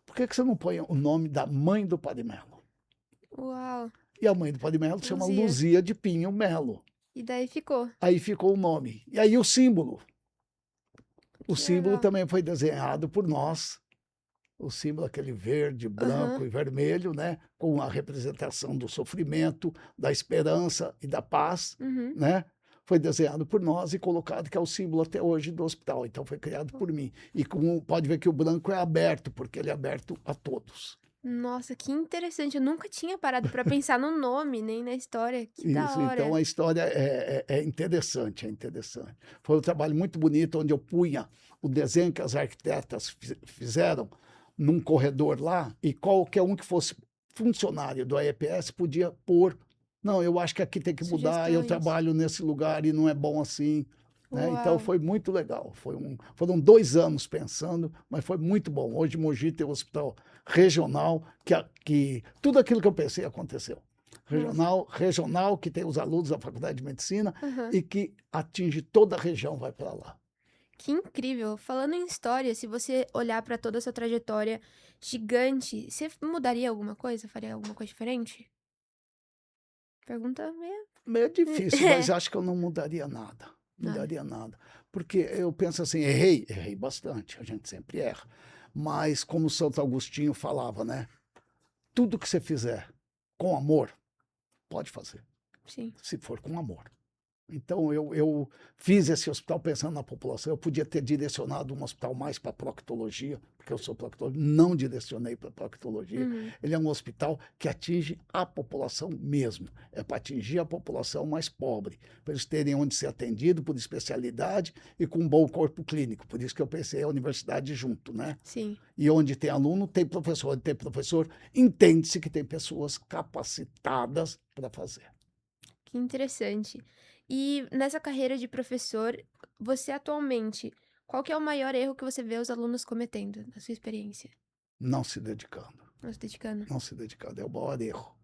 Por que você não põe o nome da mãe do Padre Melo? Uau. E a mãe do Padre Melo chama Luzia. Luzia de Pinho Melo. E daí ficou. Aí ficou o nome. E aí o símbolo. O Que símbolo legal. também foi desenhado por nós. O símbolo, aquele verde, branco Aham. e vermelho, né? Com a representação do sofrimento, da esperança e da paz, Uhum. né? Foi desenhado por nós e colocado, que é o símbolo até hoje do hospital. Então foi criado por mim. E pode ver que o branco é aberto, porque ele é aberto a todos. Nossa, que interessante. Eu nunca tinha parado pra pensar no nome, nem na história. Que da Isso, então hora. a história é interessante, é interessante. Foi um trabalho muito bonito, onde eu punha o desenho que as arquitetas fizeram num corredor lá, e qualquer um que fosse funcionário do AEPS podia pôr, não, eu acho que aqui tem que mudar, eu Sugestões. trabalho nesse lugar e não é bom assim. Né? Então Uau. foi muito legal. Foram 2 anos pensando, mas foi muito bom. Hoje Mogi tem um hospital regional que tudo aquilo que eu pensei aconteceu. Nossa. Regional que tem os alunos da Faculdade de Medicina Aham. e que atinge toda a região, vai para lá. Que incrível. Falando em história, se você olhar pra toda a sua trajetória gigante, você mudaria alguma coisa? Faria alguma coisa diferente? Pergunta meio. Meio difícil, mas É. acho que eu não mudaria nada. Nada. Mudaria nada. Porque eu penso assim, errei bastante, a gente sempre erra. Mas como Santo Agostinho falava, né? Tudo que você fizer com amor, pode fazer, Sim. se for com amor. Então, eu fiz esse hospital pensando na população. Eu podia ter direcionado um hospital mais para proctologia, porque eu sou proctologista, não direcionei para proctologia. Uhum. Ele é um hospital que atinge a população mesmo. É para atingir a população mais pobre, para eles terem onde ser atendido por especialidade e com um bom corpo clínico. Por isso que eu pensei a universidade junto, né? Sim. E onde tem aluno, tem professor. Onde tem professor, entende-se que tem pessoas capacitadas para fazer. Que interessante. E nessa carreira de professor, você atualmente, qual que é o maior erro que você vê os alunos cometendo, na sua experiência? Não se dedicando. Não se dedicando? Não se dedicando, é o maior erro.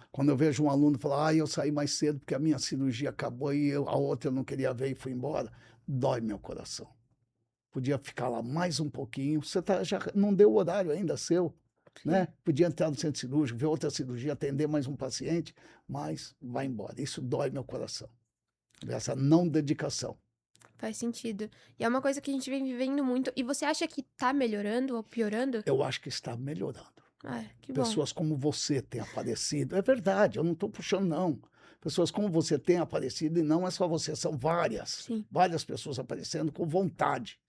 Quando eu vejo um aluno falar, eu saí mais cedo porque a minha cirurgia acabou e a outra eu não queria ver e fui embora, dói meu coração. Podia ficar lá mais um pouquinho, você já não deu o horário ainda seu, Sim. né? Podia entrar no centro cirúrgico, ver outra cirurgia, atender mais um paciente, mas vai embora. Isso dói meu coração, essa não dedicação. Faz sentido. E é uma coisa que a gente vem vivendo muito. E você acha que tá melhorando ou piorando? Eu acho que está melhorando. Ah, que bom. Pessoas como você têm aparecido. É verdade, eu não estou puxando, não. Pessoas como você têm aparecido, e não é só você, são várias. Sim, Várias pessoas aparecendo com vontade,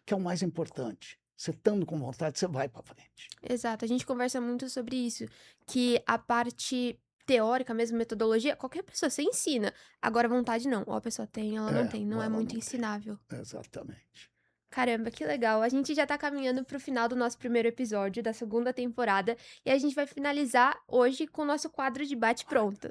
que é o mais importante. Você estando com vontade, você vai para frente. exato. A gente conversa muito sobre isso, que a parte teórica mesmo, metodologia, qualquer pessoa, você ensina. Agora, vontade não. Ou a pessoa tem, ela não tem. Não Ou é ela muito não tem. ensinável. Exatamente. Caramba, que legal. A gente já tá caminhando pro final do nosso primeiro episódio da segunda temporada e a gente vai finalizar hoje com o nosso quadro de bate-pronto.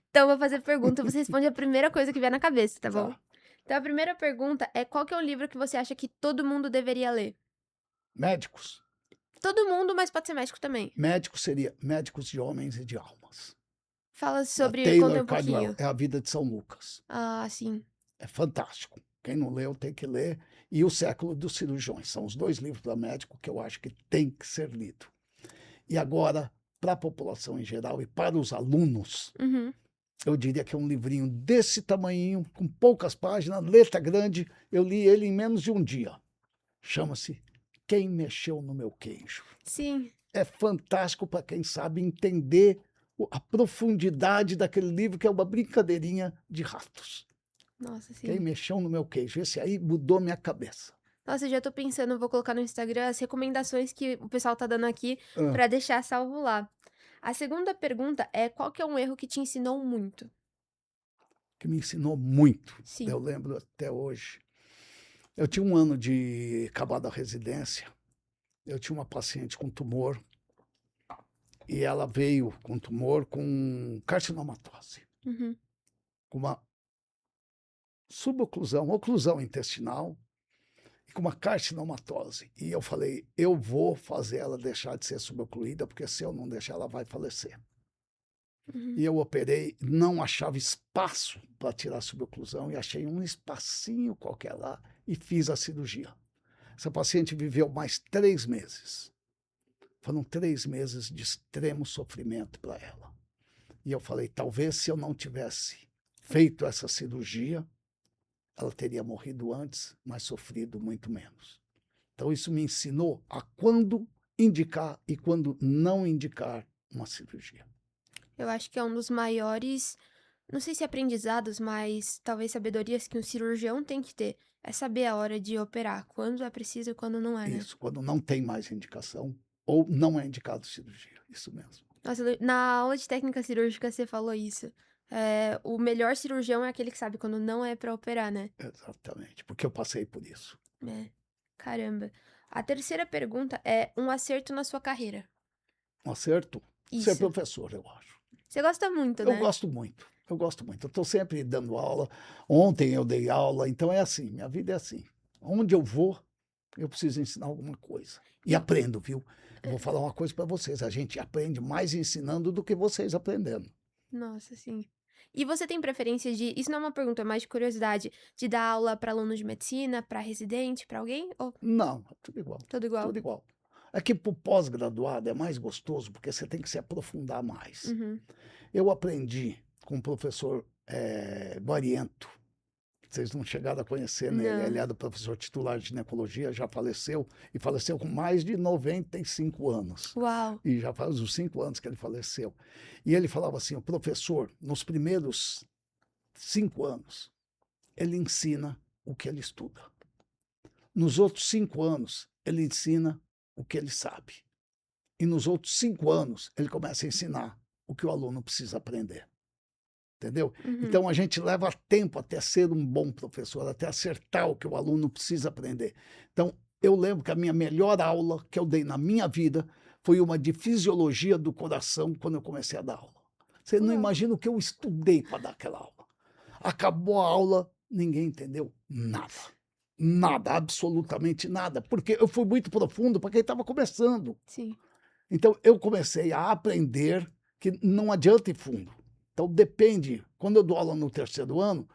Então, eu vou fazer pergunta, você responde a primeira coisa que vier na cabeça, tá bom? Tá. Então, a primeira pergunta é: qual que é um livro que você acha que todo mundo deveria ler? Médicos. Todo mundo, mas pode ser médico também. Médicos seria médicos de homens e de almas. Fala Da sobre. Conta Taylor um Cardwell. pouquinho. É a vida de São Lucas. Ah, sim. É fantástico. Quem não leu tem que ler. E O Século dos Cirurgiões. São os 2 livros da médico que eu acho que tem que ser lido. E agora, para a população em geral e para os alunos, Uhum. eu diria que é um livrinho desse tamanhinho, com poucas páginas, letra grande. Eu li ele em menos de um dia. Chama-se Quem Mexeu no Meu Queijo. Sim. É fantástico para quem sabe entender a profundidade daquele livro, que é uma brincadeirinha de ratos. Nossa, Quem sim. mexeu no meu queijo. Esse aí mudou minha cabeça. Nossa, eu já tô pensando, eu vou colocar no Instagram as recomendações que o pessoal tá dando aqui Ah, pra deixar salvo lá. A segunda pergunta é: qual que é um erro que te ensinou muito? que me ensinou muito. Sim. Eu lembro até hoje. Eu tinha um ano de acabado a residência. Eu tinha uma paciente com tumor e ela veio com tumor com carcinomatose, Uhum. com uma suboclusão, oclusão intestinal e com uma carcinomatose. E eu falei, eu vou fazer ela deixar de ser subocluída, porque se eu não deixar, ela vai falecer. Uhum. E eu operei, não achava espaço para tirar a suboclusão e achei um espacinho qualquer lá e fiz a cirurgia. Essa paciente viveu mais 3 meses. Foram 3 meses de extremo sofrimento para ela. E eu falei, talvez se eu não tivesse feito essa cirurgia, ela teria morrido antes, mas sofrido muito menos. Então isso me ensinou a quando indicar e quando não indicar uma cirurgia. Eu acho que é um dos maiores, não sei se aprendizados, mas talvez sabedorias que um cirurgião tem que ter. É saber a hora de operar, quando é preciso e quando não é, né? Isso, quando não tem mais indicação ou não é indicado cirurgia. isso mesmo. Nossa, na aula de técnica cirúrgica você falou isso. O melhor cirurgião é aquele que sabe quando não é pra operar, né? Exatamente, porque eu passei por isso. É. Caramba. A terceira pergunta é um acerto na sua carreira. Um acerto? Ser Isso. professor, eu acho. Você gosta muito, Eu né? gosto muito, eu gosto muito. Eu estou sempre dando aula. Ontem eu dei aula, então é assim, minha vida é assim. Onde eu vou, eu preciso ensinar alguma coisa. E E aprendo, viu? Eu vou falar uma coisa para vocês, a gente aprende mais ensinando do que vocês aprendendo. nossa, sim. E você tem preferência de isso não é uma pergunta, é mais de curiosidade, de dar aula para aluno de medicina, para residente, para alguém ou Não, é tudo igual, tudo igual? tudo igual. É que para o pós-graduado é mais gostoso, porque você tem que se aprofundar mais. Uhum. Eu aprendi com o professor Guariento. Vocês não chegaram a conhecer nele. Não. Ele era professor titular de ginecologia, já faleceu, e faleceu com mais de 95 anos. Uau. E já faz uns 5 anos que ele faleceu. E ele falava assim: o professor, nos primeiros 5 anos, ele ensina o que ele estuda. Nos outros 5 anos, ele ensina o que ele sabe. E nos outros 5 anos, ele começa a ensinar o que o aluno precisa aprender. Entendeu? Uhum. Então a gente leva tempo até ser um bom professor, até acertar o que o aluno precisa aprender. Então, eu lembro que a minha melhor aula que eu dei na minha vida foi uma de fisiologia do coração quando eu comecei a dar aula. Você não Uau. imagina o que eu estudei para dar aquela aula. Acabou a aula, ninguém entendeu nada. Nada, absolutamente nada, porque eu fui muito profundo para quem estava começando. Sim. Então, eu comecei a aprender que não adianta ir fundo. Então, depende. Quando eu dou aula no terceiro ano,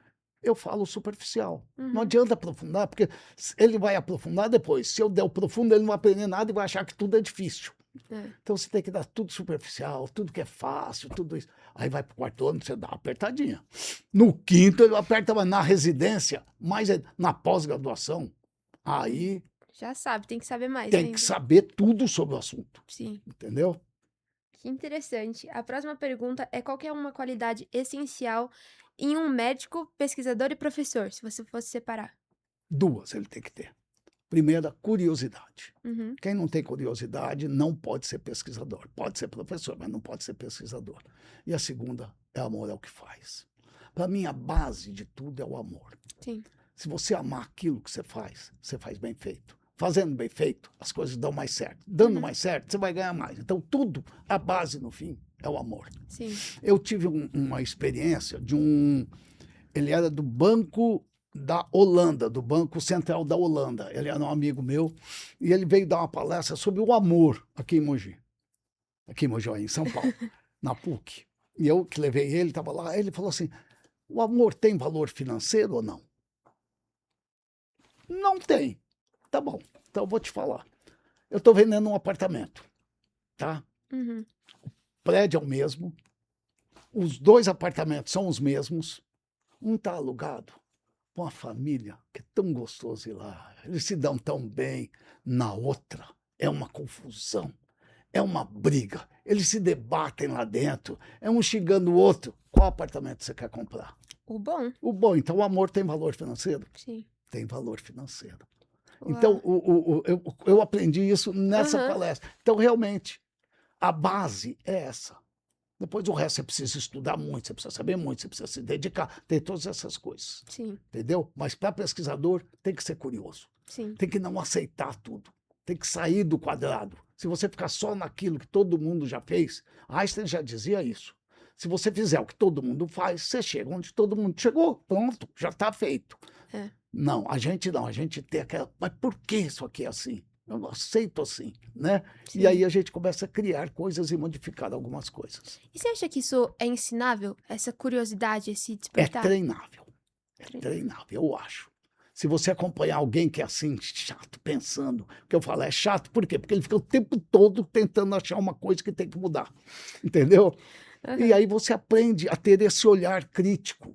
eu falo superficial. Não Uhum. adianta aprofundar, porque ele vai aprofundar depois. Se eu der o profundo, ele não vai aprender nada e vai achar que tudo é difícil. É. Então, você tem que dar tudo superficial, tudo que é fácil, tudo isso. Aí vai para o quarto ano, você dá uma apertadinha. No quinto, ele aperta, mas na residência, mais na pós-graduação, aí Já sabe, tem que saber mais tem ainda. que saber tudo sobre o assunto. Sim. Entendeu? Que interessante. A próxima pergunta é qual que é uma qualidade essencial em um médico, pesquisador e professor, se você fosse separar? 2 ele tem que ter. Primeira, curiosidade. Uhum. Quem não tem curiosidade não pode ser pesquisador. Pode ser professor, mas não pode ser pesquisador. E a segunda é amor ao que faz. Para mim, a base de tudo é o amor. Sim. Se você amar aquilo que você faz bem feito. Fazendo bem feito, as coisas dão mais certo. Dando Uhum. mais certo, você vai ganhar mais. Então, tudo, a base no fim, é o amor. Sim. Eu tive uma experiência de ele era do Banco da Holanda, do Banco Central da Holanda. Ele era um amigo meu e ele veio dar uma palestra sobre o amor aqui em Mogi. Aqui em Mogi, em São Paulo, na PUC. E eu que levei ele, estava lá, ele falou assim: o amor tem valor financeiro ou não? Não tem. Tá bom, então eu vou te falar. Eu estou vendendo um apartamento, tá? Uhum. O prédio é o mesmo, os 2 apartamentos são os mesmos, um está alugado para uma família que é tão gostoso ir lá, eles se dão tão bem. Na outra, é uma confusão, é uma briga, eles se debatem lá dentro, é um xingando o outro. Qual apartamento você quer comprar? O bom. O bom, então o amor tem valor financeiro? Sim. Tem valor financeiro. Uau. Então, eu aprendi isso nessa Aham. palestra. Então, realmente, a base é essa. Depois o resto você precisa estudar muito, você precisa saber muito, você precisa se dedicar, tem todas essas coisas. Sim. Entendeu? Mas para pesquisador tem que ser curioso, Sim. tem que não aceitar tudo, tem que sair do quadrado. Se você ficar só naquilo que todo mundo já fez, Einstein já dizia isso. Se você fizer o que todo mundo faz, você chega onde todo mundo chegou, pronto, já está feito. É. Não, a gente tem aquela, mas por que isso aqui é assim? Eu não aceito assim, né? Sim. E aí a gente começa a criar coisas e modificar algumas coisas. E você acha que isso é ensinável? Essa curiosidade, esse É despertar? treinável, eu acho. Se você acompanhar alguém que é assim, chato, pensando, o que eu falo é chato, por quê? Porque ele fica o tempo todo tentando achar uma coisa que tem que mudar, entendeu? Aham. E aí você aprende a ter esse olhar crítico,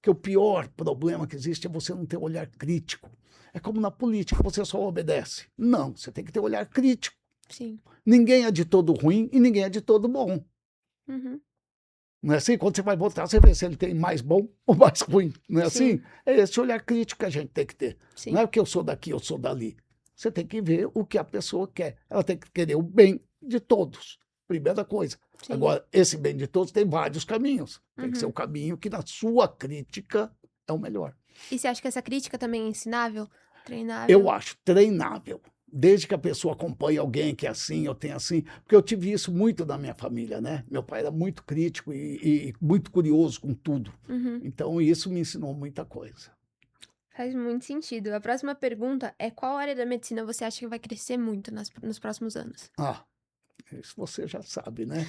que o pior problema que existe é você não ter olhar crítico. É como na política, você só obedece. Não, você tem que ter olhar crítico. Sim. Ninguém é de todo ruim e ninguém é de todo bom. Uhum. Não é assim? Quando você vai votar, você vê se ele tem mais bom ou mais ruim. Não é Sim. assim? É esse olhar crítico que a gente tem que ter. Sim. Não é porque eu sou daqui, eu sou dali. Você tem que ver o que a pessoa quer. Ela tem que querer o bem de todos. primeira coisa. Sim. Agora, esse bem de todos tem vários caminhos. Tem que ser o caminho que, na sua crítica, é o melhor. E você acha que essa crítica também é ensinável? Treinável? Eu acho treinável. Desde que a pessoa acompanhe alguém que é assim, eu tenho assim. Porque eu tive isso muito na minha família, né? Meu pai era muito crítico e muito curioso com tudo. Então, isso me ensinou muita coisa. Faz muito sentido. A próxima pergunta é: qual área da medicina você acha que vai crescer muito nos próximos anos? Ah, isso você já sabe, né?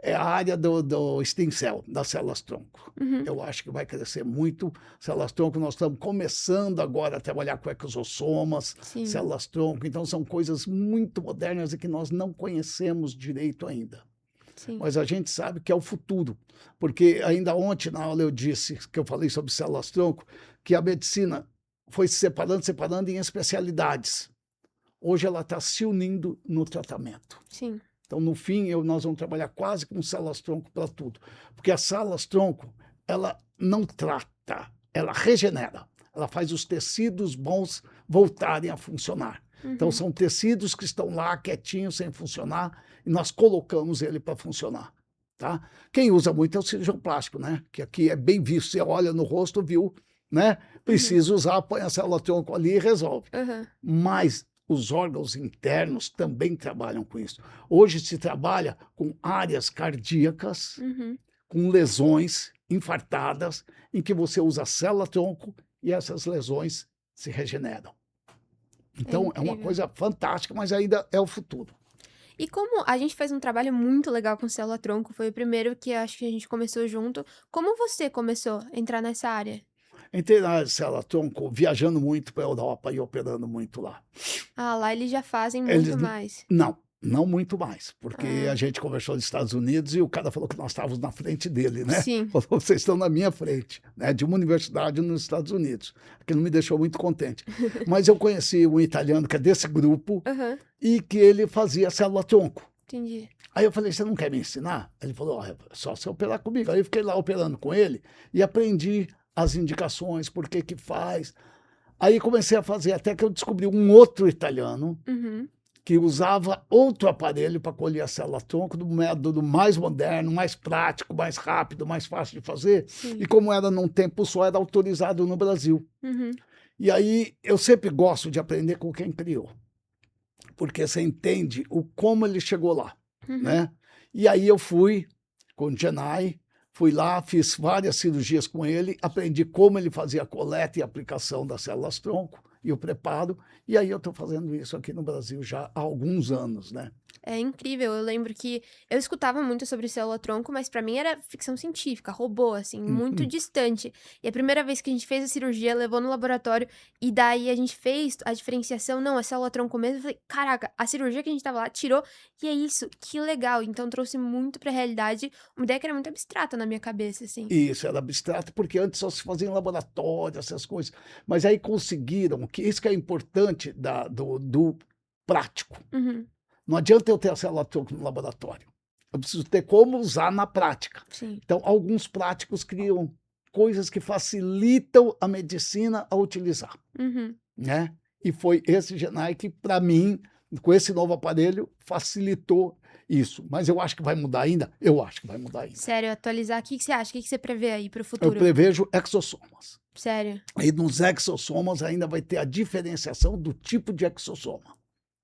É a área do stem cell, das células-tronco. Eu acho que vai crescer muito. Células-tronco, nós estamos começando agora a trabalhar com exossomas, Sim. células-tronco. Então, são coisas muito modernas e que nós não conhecemos direito ainda. Sim. Mas a gente sabe que é o futuro. Porque ainda ontem, na aula, eu disse, que eu falei sobre células-tronco, que a medicina foi se separando em especialidades. Hoje ela está se unindo no tratamento. Sim. Então, no fim, nós vamos trabalhar quase com células-tronco para tudo. Porque a células-tronco, ela não trata, ela regenera. Ela faz os tecidos bons voltarem a funcionar. Então, são tecidos que estão lá quietinhos, sem funcionar, e nós colocamos ele para funcionar. Tá? Quem usa muito é o cirurgião plástico, né? Que aqui é bem visto. Você olha no rosto, viu? Né? Precisa usar, põe a célula-tronco ali e resolve. Mas os órgãos internos também trabalham com isso. Hoje se trabalha com áreas cardíacas, com lesões infartadas, em que você usa a célula-tronco e essas lesões se regeneram. Então, é uma coisa fantástica, mas ainda é o futuro. E como a gente fez um trabalho muito legal com célula-tronco, foi o primeiro que acho que a gente começou junto. Como você começou a entrar nessa área? Entrei na área de célula-tronco viajando muito para a Europa e operando muito lá. Ah, lá eles já fazem muito mais. Não muito mais, porque a gente conversou nos Estados Unidos e o cara falou que nós estávamos na frente dele, né? Sim. Falou, vocês estão na minha frente, né? De uma universidade nos Estados Unidos. Aquilo me deixou muito contente. Mas eu conheci um italiano que é desse grupo e que ele fazia célula-tronco. Entendi. Aí eu falei, você não quer me ensinar? Ele falou, é só você operar comigo. Aí eu fiquei lá operando com ele e aprendi as indicações, por que que faz. Aí comecei a fazer, até que eu descobri um outro italiano que usava outro aparelho para colher a célula-tronco, do método mais moderno, mais prático, mais rápido, mais fácil de fazer. E como era num tempo só, era autorizado no Brasil. E aí eu sempre gosto de aprender com quem criou, porque você entende como ele chegou lá, né? E aí eu fui com o Genai, fui lá, fiz várias cirurgias com ele, aprendi como ele fazia a coleta e aplicação das células-tronco e o preparo, e aí eu estou fazendo isso aqui no Brasil já há alguns anos, né? É incrível, eu lembro que eu escutava muito sobre célula-tronco, mas pra mim era ficção científica, robô, assim, muito distante. E a primeira vez que a gente fez a cirurgia, levou no laboratório, e daí a gente fez a diferenciação, não, é célula-tronco mesmo. Eu falei, caraca, a cirurgia que a gente tava lá tirou, e é isso, que legal. Então trouxe muito pra realidade, uma ideia que era muito abstrata na minha cabeça, assim. Isso, era abstrato, porque antes só se fazia em laboratório, essas coisas. Mas aí conseguiram, que isso que é importante do prático. Não adianta eu ter a célula-tronco no laboratório. Eu preciso ter como usar na prática. Sim. Então, alguns práticos criam coisas que facilitam a medicina a utilizar. Né? E foi esse Genai que, para mim, com esse novo aparelho, facilitou isso. Mas eu acho que vai mudar ainda? Eu acho que vai mudar ainda. Sério, atualizar, o que você acha? O que você prevê aí pro Eu futuro? prevejo exossomas. Sério? E nos exossomas ainda vai ter a diferenciação do tipo de exossoma.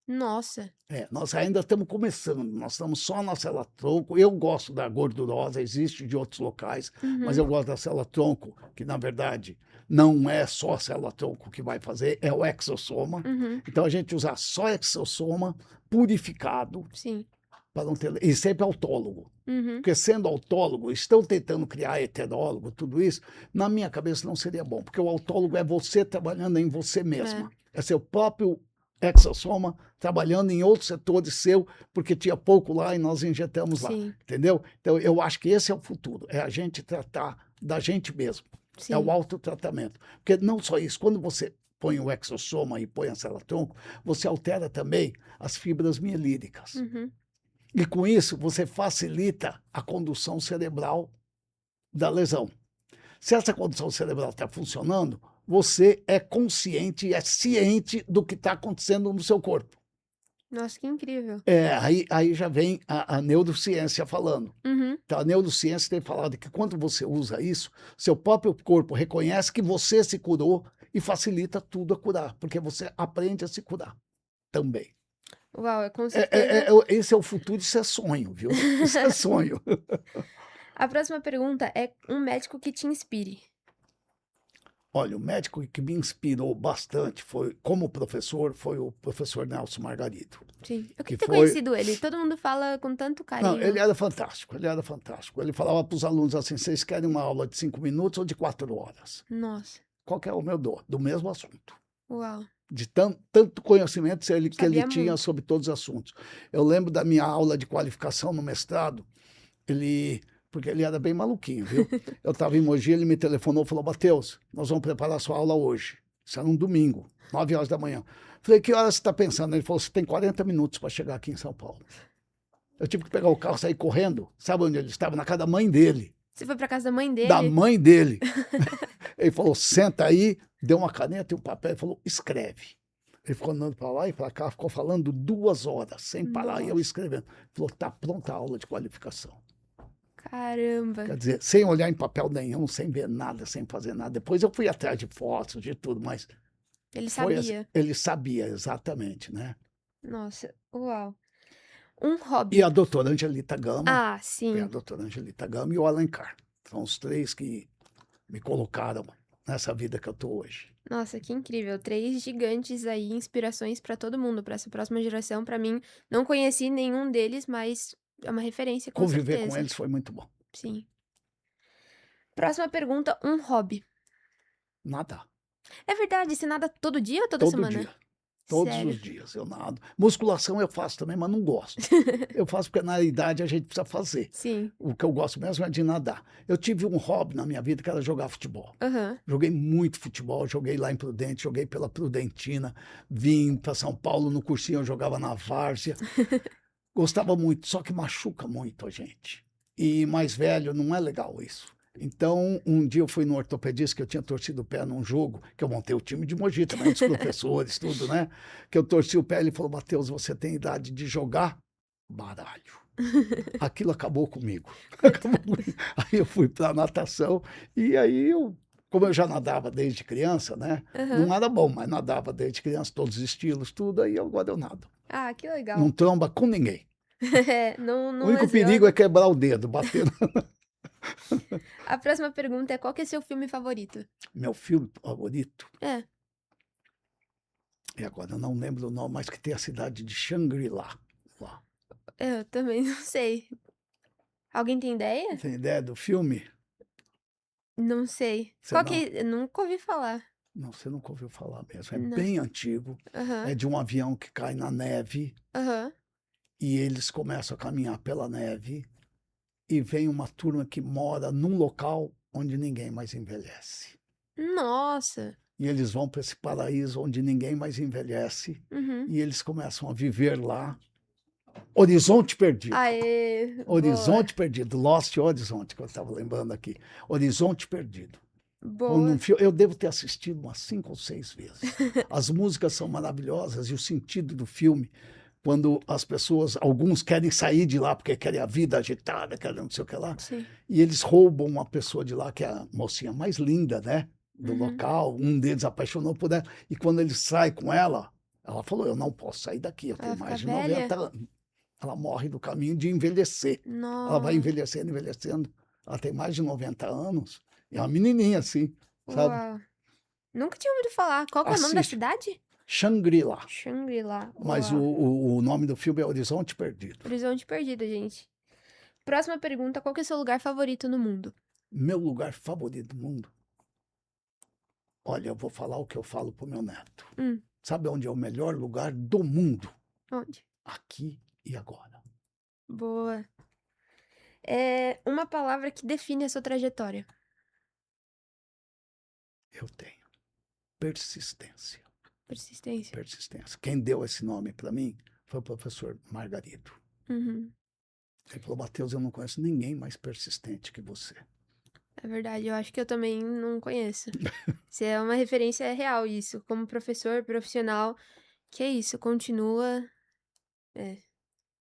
Nossa. Nós ainda estamos começando, nós estamos só na célula-tronco. Eu gosto da gordurosa, existe de outros locais, mas eu gosto da célula-tronco, que na verdade não é só a célula-tronco que vai fazer, é o exossoma. Então a gente usa só exossoma purificado, Sim. para não ter, e sempre autólogo. Porque sendo autólogo, estão tentando criar heterólogo, tudo isso, na minha cabeça não seria bom, porque o autólogo é você trabalhando em você mesma. É seu próprio exossoma trabalhando em outros setores seu, porque tinha pouco lá e nós injetamos lá, entendeu? Então, eu acho que esse é o futuro, é a gente tratar da gente mesmo, é o autotratamento. Porque não só isso, quando você põe o exossoma e põe a célula-tronco, você altera também as fibras mielídicas. E com isso, você facilita a condução cerebral da lesão. Se essa condução cerebral está funcionando, você é consciente e é ciente do que está acontecendo no seu corpo. Nossa, que incrível. Aí já vem a neurociência falando. Uhum. Então, a neurociência tem falado que quando você usa isso, seu próprio corpo reconhece que você se curou e facilita tudo a curar, porque você aprende a se curar também. Uau, com certeza. Esse é o futuro, isso é sonho, viu? Isso é sonho. A próxima pergunta é um médico que te inspire. Olha, o médico que me inspirou bastante foi, como professor, foi o professor Nelson Margarido, Sim. Eu que queria ter foi. conhecido ele. Todo mundo fala com tanto Não, ele carinho. era fantástico, ele era fantástico. Ele falava para os alunos assim: vocês querem uma aula de 5 minutos ou de 4 horas? Nossa. Qual que é o meu dor? Do mesmo assunto. Uau. De tanto conhecimento que ele Sabia tinha muito. sobre todos os assuntos. Eu lembro da minha aula de qualificação no mestrado, porque ele era bem maluquinho, viu? Eu estava em Mogi, ele me telefonou e falou: Matheus, nós vamos preparar a sua aula hoje. Isso era um domingo, 9 horas da manhã. Falei: que horas você está pensando? Ele falou: você tem 40 minutos para chegar aqui em São Paulo. Eu tive que pegar o carro, sair correndo. Sabe onde ele estava? Na casa da mãe dele. Você foi pra casa da mãe Da dele? mãe dele. Ele falou: senta aí, deu uma caneta e um papel e falou: escreve. Ele ficou andando para lá e para cá, ficou falando 2 horas, sem parar, e eu Nossa. escrevendo. Falou: tá pronta a aula de qualificação. Caramba. Quer dizer, sem olhar em papel nenhum, sem ver nada, sem fazer nada. Depois eu fui atrás de fotos, de tudo, mas Ele foi assim, sabia. ele sabia exatamente, né? Nossa. Uau. Um E hobby. a doutora Angelita Gama, Ah, sim. e o Alencar. São os três que me colocaram nessa vida que eu estou hoje. Nossa, que incrível. Três gigantes aí, inspirações pra todo mundo, pra essa próxima geração. Pra mim, não conheci nenhum deles, mas é uma referência, com Conviver com certeza. eles foi muito bom. Sim. Próxima pergunta, um hobby. Nadar. É verdade, você nada todo dia ou toda Todo semana? dia. Todos Sério. os dias eu nado. Musculação eu faço também, mas não gosto. Eu faço porque na idade a gente precisa fazer. Sim. O que eu gosto mesmo é de nadar. Eu tive um hobby na minha vida que era jogar futebol. Aham. Joguei muito futebol, joguei lá em Prudente, joguei pela Prudentina, vim para São Paulo no cursinho, eu jogava na Várzea. Gostava muito, só que machuca muito a gente. E mais velho, não é legal isso. Então, um dia eu fui no ortopedista, que eu tinha torcido o pé num jogo, que eu montei o time de Mogi também, dos professores, tudo, né? Que eu torci o pé, ele falou: Matheus, você tem idade de jogar baralho. Aquilo acabou comigo. Acabou comigo. Aí eu fui para natação, e aí como eu já nadava desde criança, né? Aham. Não era bom, mas nadava desde criança, todos os estilos, tudo, aí agora eu nado. Ah, que Não legal. tromba com ninguém. É, não, O não único perigo lesiona. é quebrar o dedo, bater. A próxima pergunta é: qual que é seu filme favorito? Meu filme favorito, É, e agora eu não lembro o nome, mas que tem a cidade de Shangri-La. Lá. eu também não sei. Alguém tem ideia? Tem ideia do filme? Não sei. Você Qual não? que... Eu nunca ouvi falar. Não, você nunca ouviu falar mesmo. É Não. bem antigo. Aham, É de um avião que cai na neve aham. e eles começam a caminhar pela neve e vem uma turma que mora num local onde ninguém mais envelhece. Nossa. E eles vão para esse paraíso onde ninguém mais envelhece Uhum. e eles começam a viver lá. Horizonte Perdido. Aê, boa, Horizonte Perdido. Lost Horizonte, que eu estava lembrando aqui. Horizonte Perdido. boa. Eu devo ter assistido umas 5 ou 6 vezes. As músicas são maravilhosas e o sentido do filme, quando as pessoas, alguns querem sair de lá porque querem a vida agitada, querem não sei o que lá, Sim. e eles roubam uma pessoa de lá, que é a mocinha mais linda, né? Do Uhum. local, um deles apaixonou por ela, e quando ele sai com ela falou: eu não posso sair daqui, eu tenho Ela fica mais de velha? 90 anos. Ela morre do caminho de envelhecer. Ela vai Nossa. envelhecendo, envelhecendo. Ela tem mais de 90 anos. E é uma menininha assim, sabe? Uau. Nunca tinha ouvido falar. Qual que é o nome da Assiste. cidade? Shangri-La. Shangri-La. Mas Uau. o nome do filme é Horizonte Perdido. Horizonte Perdido, gente. Próxima pergunta: qual que é o seu lugar favorito no mundo? Meu lugar favorito do mundo. Olha, eu vou falar o que eu falo pro meu neto. Hum, Sabe onde é o melhor lugar do mundo? onde? Aqui e agora. Boa. É uma palavra que define a sua trajetória. Eu tenho persistência. Persistência. Persistência. Quem deu esse nome para mim foi o professor Margarido. Uhum. Ele falou: Matheus, eu não conheço ninguém mais persistente que você. É verdade, eu acho que eu também não conheço. Se é uma referência, é real isso. Como professor, profissional, que é isso, continua. É.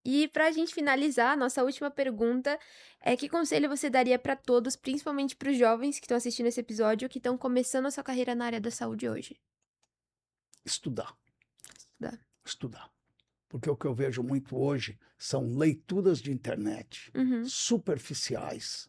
E para a gente finalizar, nossa última pergunta é: que conselho você daria para todos, principalmente para os jovens que estão assistindo esse episódio, que estão começando a sua carreira na área da saúde hoje? Estudar, Dá. estudar. Porque o que eu vejo muito hoje são leituras de internet Uhum, superficiais,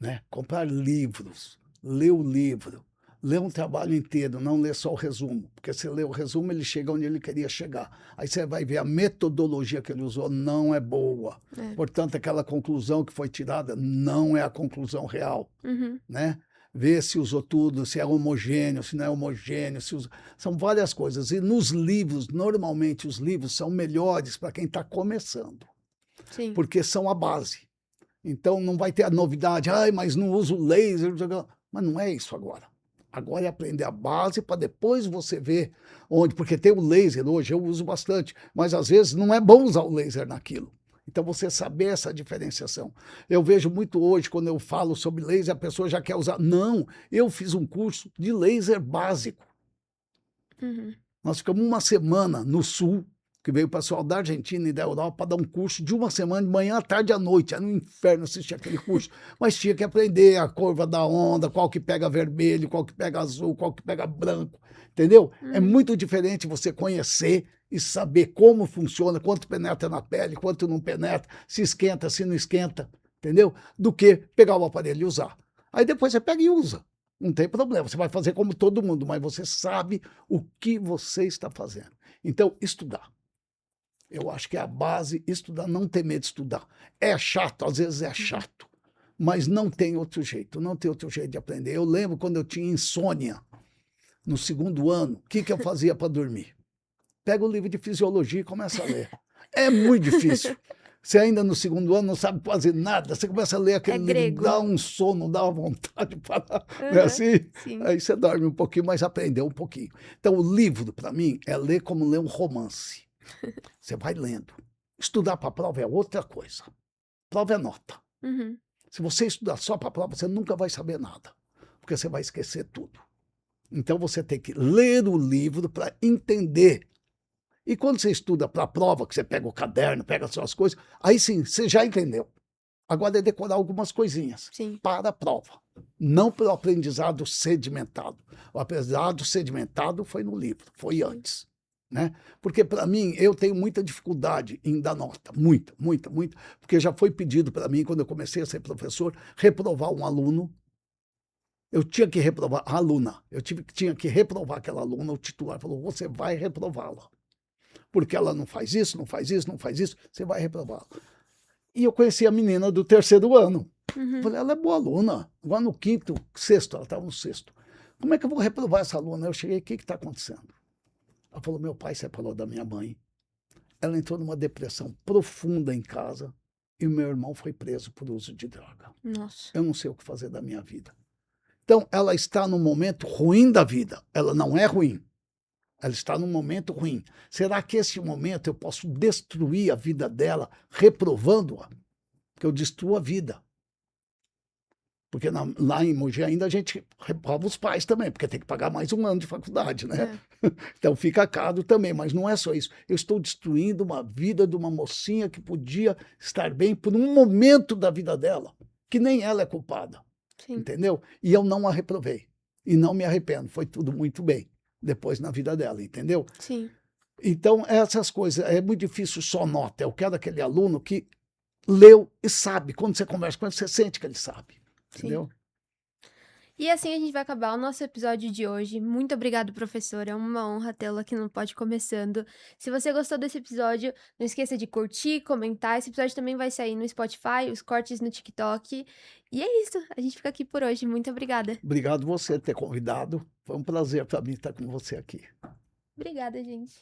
né? Comprar livros, ler o livro, ler um trabalho inteiro, não ler só o resumo, porque se ler o resumo ele chega onde ele queria chegar. Aí você vai ver a metodologia que ele usou não é boa. é. Portanto, aquela conclusão que foi tirada não é a conclusão real, Uhum, né? Ver se usou tudo, se é homogêneo, se não é homogêneo, se usa... são várias coisas. E nos livros, normalmente os livros são melhores para quem está começando, sim. porque são a base. Então não vai ter a novidade, ai, mas não uso laser, mas não é isso agora. Agora é aprender a base para depois você ver onde, porque tem o laser hoje, eu uso bastante, mas às vezes não é bom usar o laser naquilo. Então você saber essa diferenciação. Eu vejo muito hoje, quando eu falo sobre laser, a pessoa já quer usar. Não, eu fiz um curso de laser básico. Uhum. Nós ficamos uma semana no sul, que veio o pessoal da Argentina e da Europa para dar um curso de uma semana, de manhã, à tarde e à noite. Era um inferno assistir aquele curso. Mas tinha que aprender a curva da onda, qual que pega vermelho, qual que pega azul, qual que pega branco. Entendeu? É Uhum. muito diferente você conhecer e saber como funciona, quanto penetra na pele, quanto não penetra, se esquenta, se não esquenta, entendeu? Do que pegar o aparelho e usar. Aí depois você pega e usa. Não tem problema, você vai fazer como todo mundo, mas você sabe o que você está fazendo. Então, estudar. Eu acho que é a base, estudar, não ter medo de estudar. É chato, às vezes é chato, mas não tem outro jeito, não tem outro jeito de aprender. Eu lembro quando eu tinha insônia, no segundo ano, o que eu fazia para dormir? Pega o livro de fisiologia e começa a ler. É muito difícil. Você ainda no segundo ano não sabe quase nada, você começa a ler É aquele livro, grego. dá um sono, dá uma vontade de parar, não é Aham, assim? sim. Aí você dorme um pouquinho, mas aprendeu um pouquinho. Então o livro, para mim, é ler como ler um romance. Você vai lendo. Estudar para a prova é outra coisa. Prova é nota. Uhum, Se você estudar só para a prova, você nunca vai saber nada, porque você vai esquecer tudo. Então você tem que ler o livro para entender. E quando você estuda para a prova, que você pega o caderno, pega as suas coisas, aí sim, você já entendeu. Agora é decorar algumas coisinhas sim. para a prova, não para o aprendizado sedimentado. O aprendizado sedimentado foi no livro, foi antes. Né? Porque, para mim, eu tenho muita dificuldade em dar nota, muita, muita, muita, porque já foi pedido para mim, quando eu comecei a ser professor, reprovar um aluno. Eu tinha que reprovar a aluna, tinha que reprovar aquela aluna, o titular falou, você vai reprová-la. Porque ela não faz isso, não faz isso, não faz isso, você vai reprová-la. E eu conheci a menina do terceiro ano. Uhum, Falei, ela é boa aluna. Agora no quinto, sexto, ela estava no sexto. Como é que eu vou reprovar essa aluna? Eu cheguei, o que está acontecendo? Ela falou, meu pai separou da minha mãe. Ela entrou numa depressão profunda em casa e o meu irmão foi preso por uso de droga. nossa. Eu não sei o que fazer da minha vida. Então, ela está num momento ruim da vida. Ela não é ruim. Ela está num momento ruim. Será que esse momento eu posso destruir a vida dela reprovando-a? Porque eu destruo a vida. Porque lá em Mogi ainda a gente reprova os pais também, porque tem que pagar mais um ano de faculdade, né? É, Então fica caro também, mas não é só isso. Eu estou destruindo uma vida de uma mocinha que podia estar bem por um momento da vida dela, que nem ela é culpada, sim. entendeu? E eu não a reprovei. E não me arrependo, foi tudo muito bem depois na vida dela, entendeu? Sim. Então, essas coisas, é muito difícil só nota. Eu quero aquele aluno que leu e sabe. Quando você conversa com ele, você sente que ele sabe, Sim. entendeu? E assim a gente vai acabar o nosso episódio de hoje. Muito obrigado, professora. É uma honra tê-la aqui no Pod Começando. Se você gostou desse episódio, não esqueça de curtir, comentar. Esse episódio também vai sair no Spotify, os cortes no TikTok. E é isso. A gente fica aqui por hoje. Muito obrigada. Obrigado você por ter convidado. Foi um prazer para mim estar com você aqui. Obrigada, gente.